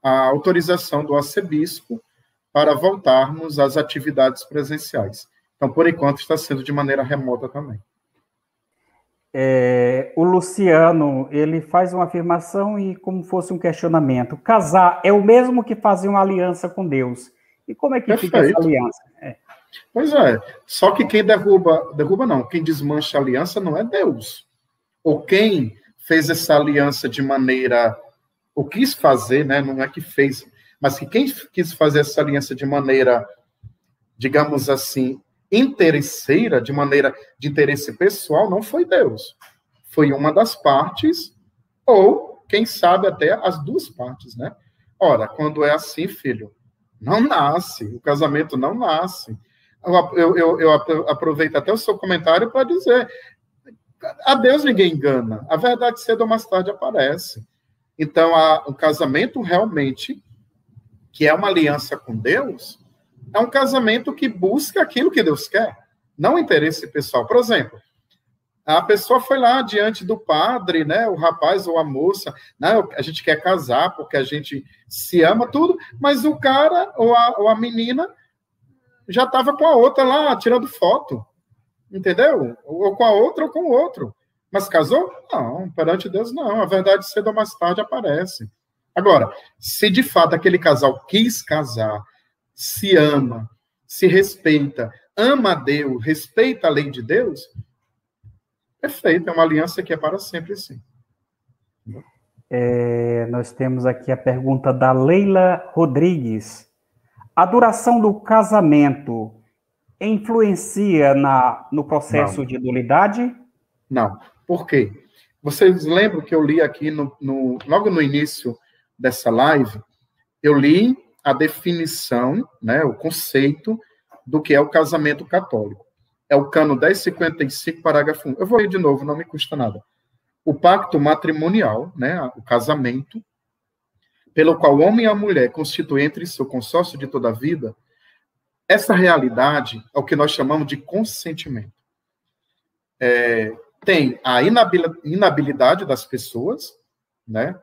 [SPEAKER 3] a autorização do arcebispo para voltarmos às atividades presenciais. Então, por enquanto, está sendo de maneira remota também.
[SPEAKER 2] O Luciano, ele faz uma afirmação e como fosse um questionamento. Casar é o mesmo que fazer uma aliança com Deus. E como é que fica essa aliança?
[SPEAKER 3] Pois só que quem derruba não, quem desmancha a aliança não é Deus. Ou quem fez essa aliança de maneira, ou quis fazer, né, não é que fez, mas que quem quis fazer essa aliança de maneira, digamos assim, interesseira, de maneira de interesse pessoal, não foi Deus. Foi uma das partes, ou, quem sabe, até as duas partes, né? Ora, quando é assim, filho, não nasce, o casamento não nasce. Eu aproveito até o seu comentário para dizer, a Deus ninguém engana, a verdade cedo ou mais tarde aparece. Então, um casamento realmente, que é uma aliança com Deus, é um casamento que busca aquilo que Deus quer, não interesse pessoal. Por exemplo, A pessoa foi lá diante do padre, né? O rapaz ou a moça, né? A gente quer casar porque a gente se ama, tudo, mas o cara ou a menina já estava com a outra lá, tirando foto, entendeu? Ou com a outra ou com o outro. Mas casou? Não, perante Deus não. A verdade, cedo ou mais tarde, aparece. Agora, se de fato aquele casal quis casar, se ama, se respeita, ama a Deus, respeita a lei de Deus, perfeito, é uma aliança que é para sempre, sim.
[SPEAKER 2] Nós temos aqui a pergunta da Leila Rodrigues. A duração do casamento influencia no processo de nulidade?
[SPEAKER 3] Não. Por quê? Vocês lembram que eu li aqui, logo no início dessa live, eu li a definição, né, o conceito do que é o casamento católico. É o cano 1055, parágrafo 1. Eu vou ler de novo, não me custa nada. O pacto matrimonial, né, o casamento, pelo qual o homem e a mulher constituem entre si o consórcio de toda a vida, essa realidade é o que nós chamamos de consentimento. Tem a inabilidade das pessoas, né?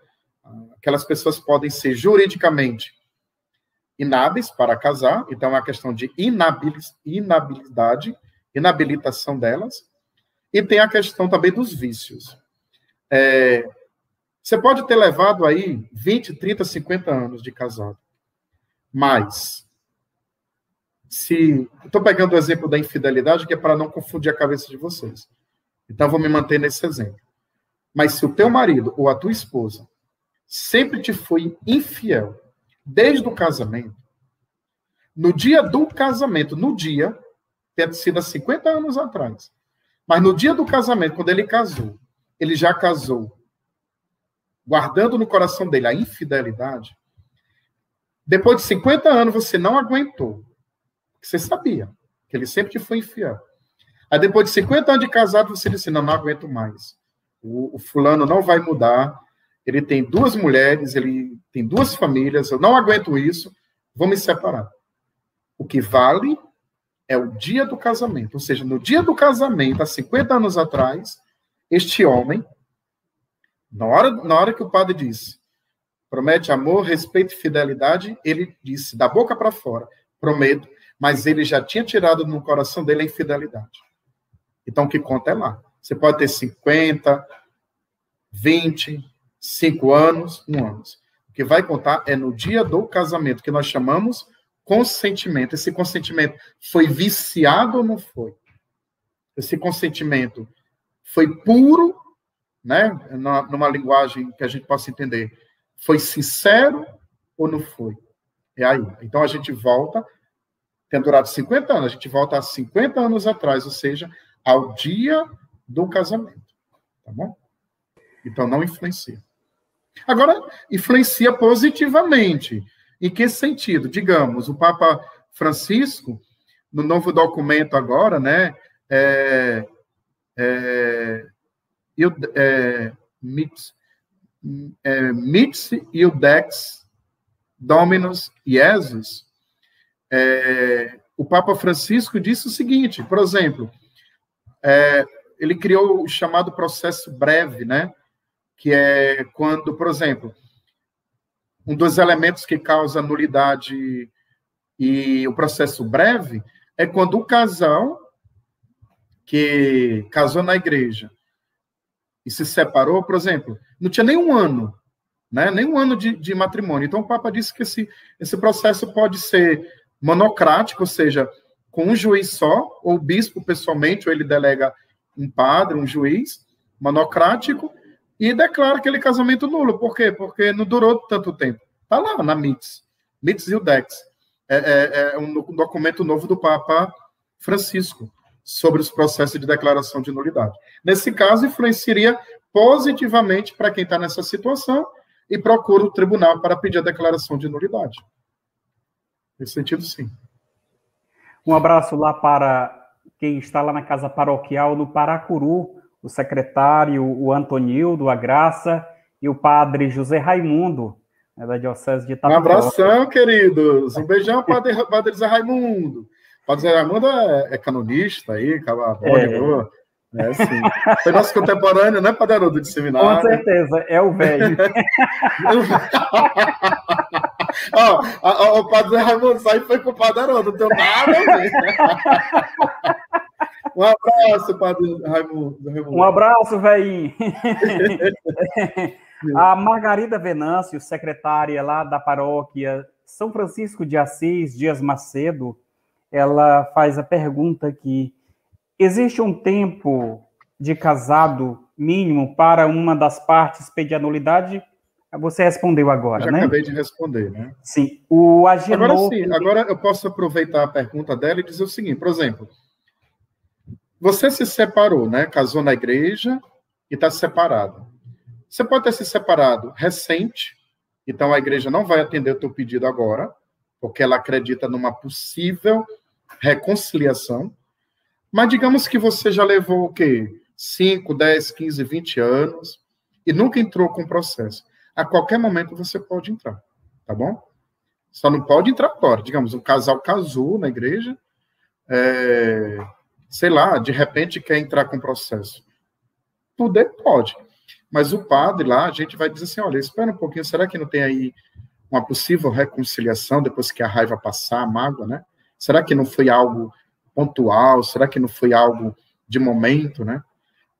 [SPEAKER 3] Aquelas pessoas podem ser juridicamente inábeis para casar, então é uma questão de inabilitação delas, e tem a questão também dos vícios. Você pode ter levado aí 20, 30, 50 anos de casado, mas estou pegando o exemplo da infidelidade, que é para não confundir a cabeça de vocês. Então, vou me manter nesse exemplo. Mas se o teu marido ou a tua esposa sempre te foi infiel, desde o casamento, no dia do casamento, tem sido há 50 anos atrás, mas no dia do casamento, quando ele já casou, guardando no coração dele a infidelidade, depois de 50 anos você não aguentou, você sabia que ele sempre te foi infiel. Aí depois de 50 anos de casado, você disse, não aguento mais. O fulano não vai mudar, ele tem 2 mulheres, ele tem 2 famílias, eu não aguento isso, vou me separar. O que vale é o dia do casamento. Ou seja, no dia do casamento, há 50 anos atrás, este homem, na hora que o padre disse, promete amor, respeito e fidelidade, ele disse, da boca para fora, prometo, mas ele já tinha tirado no coração dele a infidelidade. Então, o que conta é lá. Você pode ter 50, 20, 5 anos, 1 ano. O que vai contar é no dia do casamento, que nós chamamos consentimento. Esse consentimento foi viciado ou não foi? Esse consentimento foi puro, né? Numa linguagem que a gente possa entender. Foi sincero ou não foi? É aí. Então, a gente volta, tem durado 50 anos, a gente volta a 50 anos atrás, ou seja, ao dia do casamento, tá bom? Então, não influencia. Agora, influencia positivamente. Em que sentido? Digamos, o Papa Francisco, no novo documento agora, né, Mitis Iudex Dominus Iesus, o Papa Francisco disse o seguinte, por exemplo, ele criou o chamado processo breve, né? Que é quando, por exemplo, um dos elementos que causa nulidade e o processo breve é quando o casal que casou na igreja e se separou, por exemplo, não tinha nem 1 ano, né? Nem 1 ano de matrimônio. Então, o Papa disse que esse processo pode ser monocrático, ou seja, com um juiz só, ou o bispo pessoalmente, ou ele delega um padre, um juiz, monocrático, e declara aquele casamento nulo. Por quê? Porque não durou tanto tempo. Está lá na Mitis Iudex. É um documento novo do Papa Francisco sobre os processos de declaração de nulidade. Nesse caso, influenciaria positivamente para quem está nessa situação e procura o tribunal para pedir a declaração de nulidade. Nesse sentido, sim.
[SPEAKER 2] Um abraço lá para quem está lá na Casa Paroquial no Paracuru, o secretário, o Antonildo, a Graça, e o padre José Raimundo, né, da Diocese de Itabuna.
[SPEAKER 3] Um abração, queridos. Um beijão, padre José Raimundo. O padre José Raimundo é canonista aí, bom de boa. É, sim. Foi nosso contemporâneo, né, Padre Haroldo, de seminário?
[SPEAKER 2] Com certeza, é o velho.
[SPEAKER 3] O Padre Raimundo sai foi com o Padre Haroldo, não tem nada a ver. Um abraço, Padre Raimundo.
[SPEAKER 2] Um abraço, velhinho. A Margarida Venâncio, secretária lá da paróquia São Francisco de Assis, Dias Macedo, ela faz a pergunta aqui: existe um tempo de casado mínimo para uma das partes pedir a nulidade? Você respondeu agora, né?
[SPEAKER 3] Acabei de responder, né?
[SPEAKER 2] Sim. O Agenor...
[SPEAKER 3] Agora sim, agora eu posso aproveitar a pergunta dela e dizer o seguinte, por exemplo, você se separou, né? Casou na igreja e está separado. Você pode ter se separado recente, então a igreja não vai atender o teu pedido agora, porque ela acredita numa possível reconciliação, mas digamos que você já levou o quê? 5, 10, 15, 20 anos e nunca entrou com o processo. A qualquer momento você pode entrar, tá bom? Só não pode entrar agora. Digamos, um casal casou na igreja, sei lá, de repente quer entrar com o processo. Poder, pode. Mas o padre lá, a gente vai dizer assim, olha, espera um pouquinho, será que não tem aí uma possível reconciliação depois que a raiva passar, a mágoa, né? Será que não foi algo pontual? Será que não foi algo de momento, né?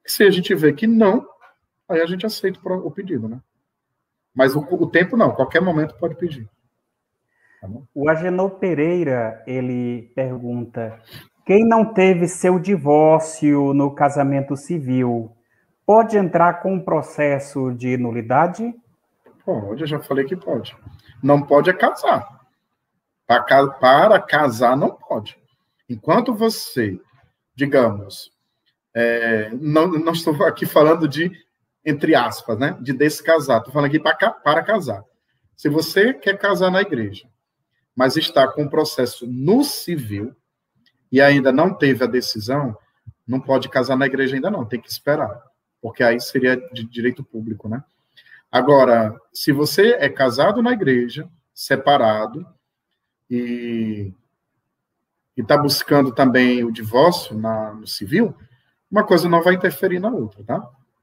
[SPEAKER 3] Se a gente vê que não, aí a gente aceita o pedido, né? Mas o tempo não, qualquer momento pode pedir. Tá bom?
[SPEAKER 2] O Agenor Pereira, ele pergunta, quem não teve seu divórcio no casamento civil, pode entrar com um processo de nulidade?
[SPEAKER 3] Pode, eu já falei que pode. Não pode é casar. Para casar, não pode. Enquanto você, digamos, não estou aqui falando de, entre aspas, né, de descasar, estou falando aqui para casar. Se você quer casar na igreja, mas está com o processo no civil e ainda não teve a decisão, não pode casar na igreja ainda não, tem que esperar, porque aí seria de direito público, né? Agora, se você é casado na igreja, separado, e está buscando também o divórcio no civil, uma coisa não vai interferir na outra, tá?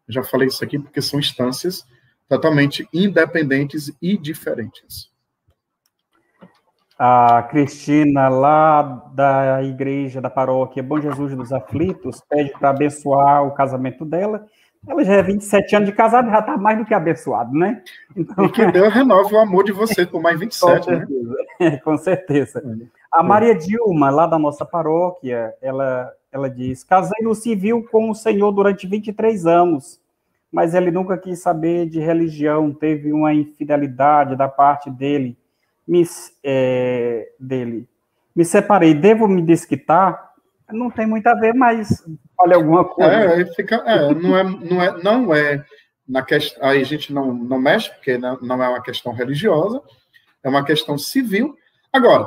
[SPEAKER 3] Eu já falei isso aqui porque são instâncias totalmente independentes e diferentes.
[SPEAKER 2] A Cristina, lá da igreja, da paróquia Bom Jesus dos Aflitos, pede para abençoar o casamento dela. Ela já é 27 anos de casada, já está mais do que abençoado, né?
[SPEAKER 3] Então, e que Deus renove o amor de você por mais 27,
[SPEAKER 2] com certeza, né? Com certeza. A Maria Dilma, lá da nossa paróquia, ela diz, casei no civil com o senhor durante 23 anos, mas ele nunca quis saber de religião, teve uma infidelidade da parte dele. Me separei, devo me desquitar? Não tem muito a ver, mas olha alguma coisa.
[SPEAKER 3] Não é na questão, aí a gente não mexe, porque não é uma questão religiosa, é uma questão civil. Agora,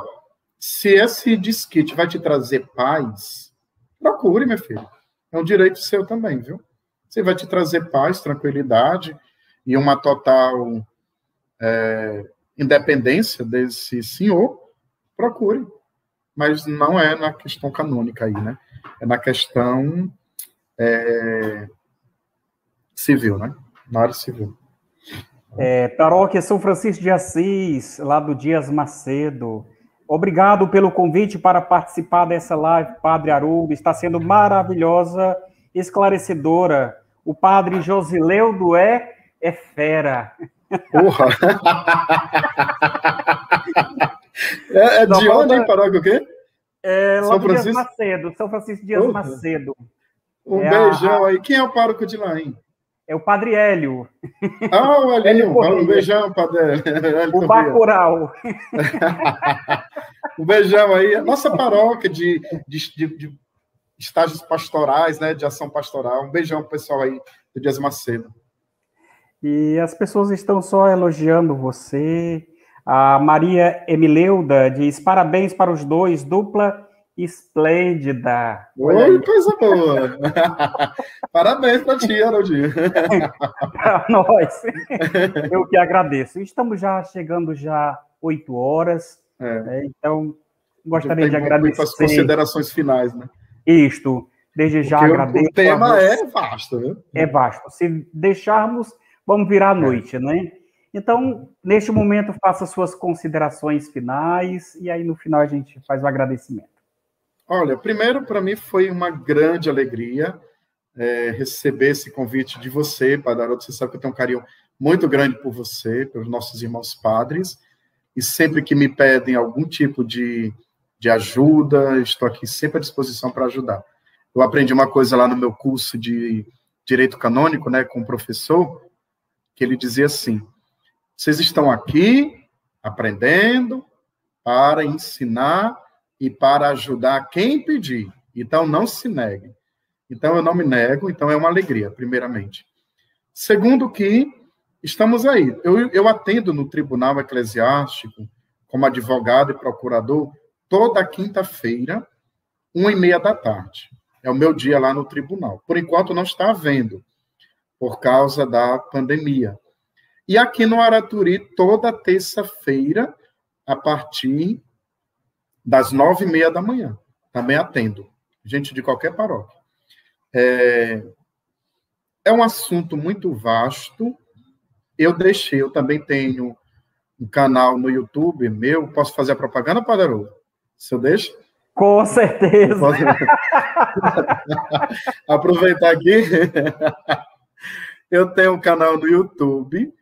[SPEAKER 3] se esse desquite vai te trazer paz, procure, meu filho. É um direito seu também, viu? Se vai te trazer paz, tranquilidade e uma total independência desse senhor, procure. Mas não é na questão canônica aí, né? É na questão civil, né? Na área civil.
[SPEAKER 2] Paróquia São Francisco de Assis, lá do Dias Macedo. Obrigado pelo convite para participar dessa live, Padre Haroldo. Está sendo maravilhosa, esclarecedora. O Padre Josileudo é fera.
[SPEAKER 3] Porra! De onde, hein, paróquia, o quê?
[SPEAKER 2] Lá do Dias Macedo, São Francisco Dias Macedo.
[SPEAKER 3] Um beijão aí. Quem é o pároco de lá, hein?
[SPEAKER 2] É o Padre Hélio.
[SPEAKER 3] Ah, o Helinho. Um beijão, Padre Hélio.
[SPEAKER 2] O Bacurau.
[SPEAKER 3] Um beijão aí. Nossa paróquia de estágios pastorais, né, de ação pastoral. Um beijão pro pessoal aí do Dias Macedo.
[SPEAKER 2] E as pessoas estão só elogiando você. A Maria Emileuda diz, parabéns para os dois, dupla esplêndida.
[SPEAKER 3] Oi, coisa boa. Parabéns para ti, Haroldinho.
[SPEAKER 2] Para nós. Eu que agradeço. Estamos já chegando 8 horas. Então, gostaria de agradecer.
[SPEAKER 3] As considerações finais, né?
[SPEAKER 2] Isto. Desde já
[SPEAKER 3] Porque
[SPEAKER 2] agradeço.
[SPEAKER 3] O tema é vasto, viu?
[SPEAKER 2] É vasto. Se deixarmos, vamos virar a noite, né? Então, neste momento, faça suas considerações finais e aí no final a gente faz o agradecimento.
[SPEAKER 3] Olha, primeiro, para mim foi uma grande alegria receber esse convite de você, Padre Haroldo. Você sabe que eu tenho um carinho muito grande por você, pelos nossos irmãos padres, e sempre que me pedem algum tipo de ajuda, estou aqui sempre à disposição para ajudar. Eu aprendi uma coisa lá no meu curso de Direito Canônico, né, com o professor, que ele dizia assim: vocês estão aqui aprendendo para ensinar e para ajudar quem pedir. Então, não se negue. Então, eu não me nego, então é uma alegria, primeiramente. Segundo que estamos aí. Eu atendo no Tribunal Eclesiástico, como advogado e procurador, toda quinta-feira, 13h. É o meu dia lá no tribunal. Por enquanto, não está havendo, por causa da pandemia. E aqui no Araturi, toda terça-feira, a partir das 9h30. Também atendo. Gente de qualquer paróquia. É um assunto muito vasto. Eu também tenho um canal no YouTube meu. Posso fazer a propaganda, Padre Haroldo? Se eu deixo?
[SPEAKER 2] Com certeza.
[SPEAKER 3] Posso... Aproveitar aqui. Eu tenho um canal no YouTube,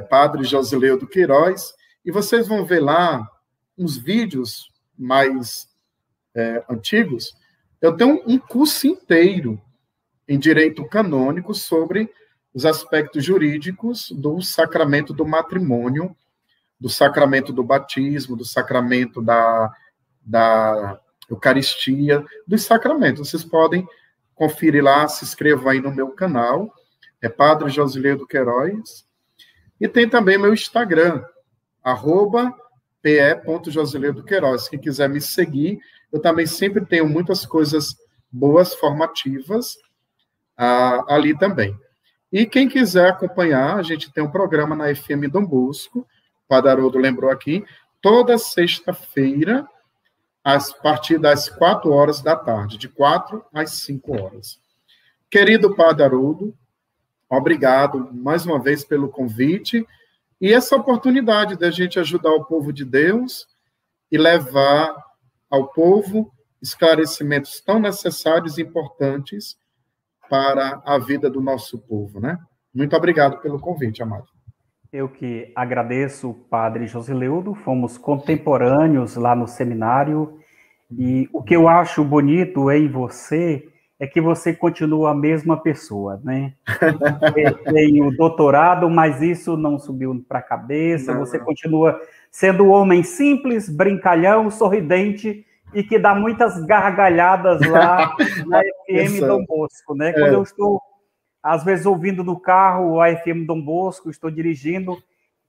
[SPEAKER 3] Padre Josileudo Queiroz, e vocês vão ver lá uns vídeos mais antigos. Eu tenho um curso inteiro em direito canônico sobre os aspectos jurídicos do sacramento do matrimônio, do sacramento do batismo, do sacramento da Eucaristia, dos sacramentos. Vocês podem conferir lá, se inscrevam aí no meu canal, Padre Josileudo Queiroz, e tem também meu Instagram, @pe.josileudoqueiroz. Quem quiser me seguir, eu também sempre tenho muitas coisas boas, formativas, ali também. E quem quiser acompanhar, a gente tem um programa na FM Dom Bosco, o Padre Haroldo lembrou aqui, toda sexta-feira, a partir das 16h, de 4 às 5h. Querido Padre Haroldo, obrigado mais uma vez pelo convite e essa oportunidade da gente ajudar o povo de Deus e levar ao povo esclarecimentos tão necessários e importantes para a vida do nosso povo, né? Muito obrigado pelo convite, amado.
[SPEAKER 2] Eu que agradeço, Padre Josileudo, fomos contemporâneos lá no seminário, e o que eu acho bonito em você é que você continua a mesma pessoa, né? Tem o doutorado, mas isso não subiu para a cabeça, você continua sendo um homem simples, brincalhão, sorridente, e que dá muitas gargalhadas lá na FM Dom Bosco, né? Quando eu estou, às vezes, ouvindo no carro a FM Dom Bosco, estou dirigindo,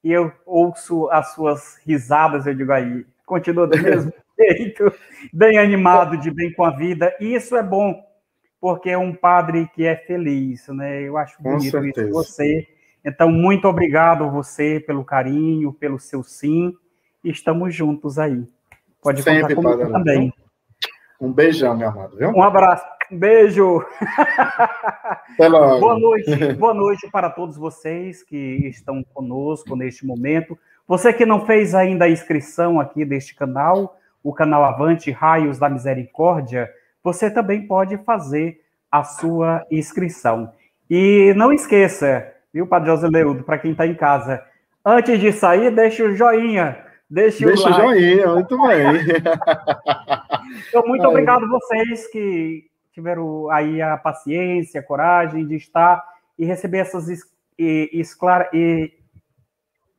[SPEAKER 2] e eu ouço as suas risadas, eu digo aí, continua do mesmo jeito, bem animado, de bem com a vida, e isso é bom, porque é um padre que é feliz, né? Eu acho bonito isso de você. Então, muito obrigado a você pelo carinho, pelo seu sim, e estamos juntos aí. Pode
[SPEAKER 3] sempre
[SPEAKER 2] contar comigo também.
[SPEAKER 3] Um beijão, meu amado. Viu?
[SPEAKER 2] Um abraço, um beijo.
[SPEAKER 3] Até logo.
[SPEAKER 2] Boa noite para todos vocês que estão conosco neste momento. Você que não fez ainda a inscrição aqui deste canal, o canal Avante Raios da Misericórdia, você também pode fazer a sua inscrição. E não esqueça, viu, Padre Josileudo, para quem está em casa, antes de sair, deixa o joinha. Deixa o like.
[SPEAKER 3] Joinha, muito bem.
[SPEAKER 2] Então, muito obrigado a vocês que tiveram aí a paciência, a coragem de estar e receber essas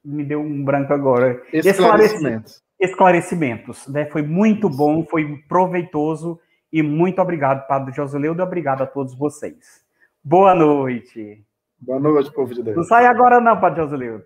[SPEAKER 2] me deu um branco agora. Esclarecimentos, né? Foi muito bom, foi proveitoso e muito obrigado, Padre Josileudo, e obrigado a todos vocês. Boa noite.
[SPEAKER 3] Boa noite, povo de Deus.
[SPEAKER 2] Não sai agora não, Padre Josileudo.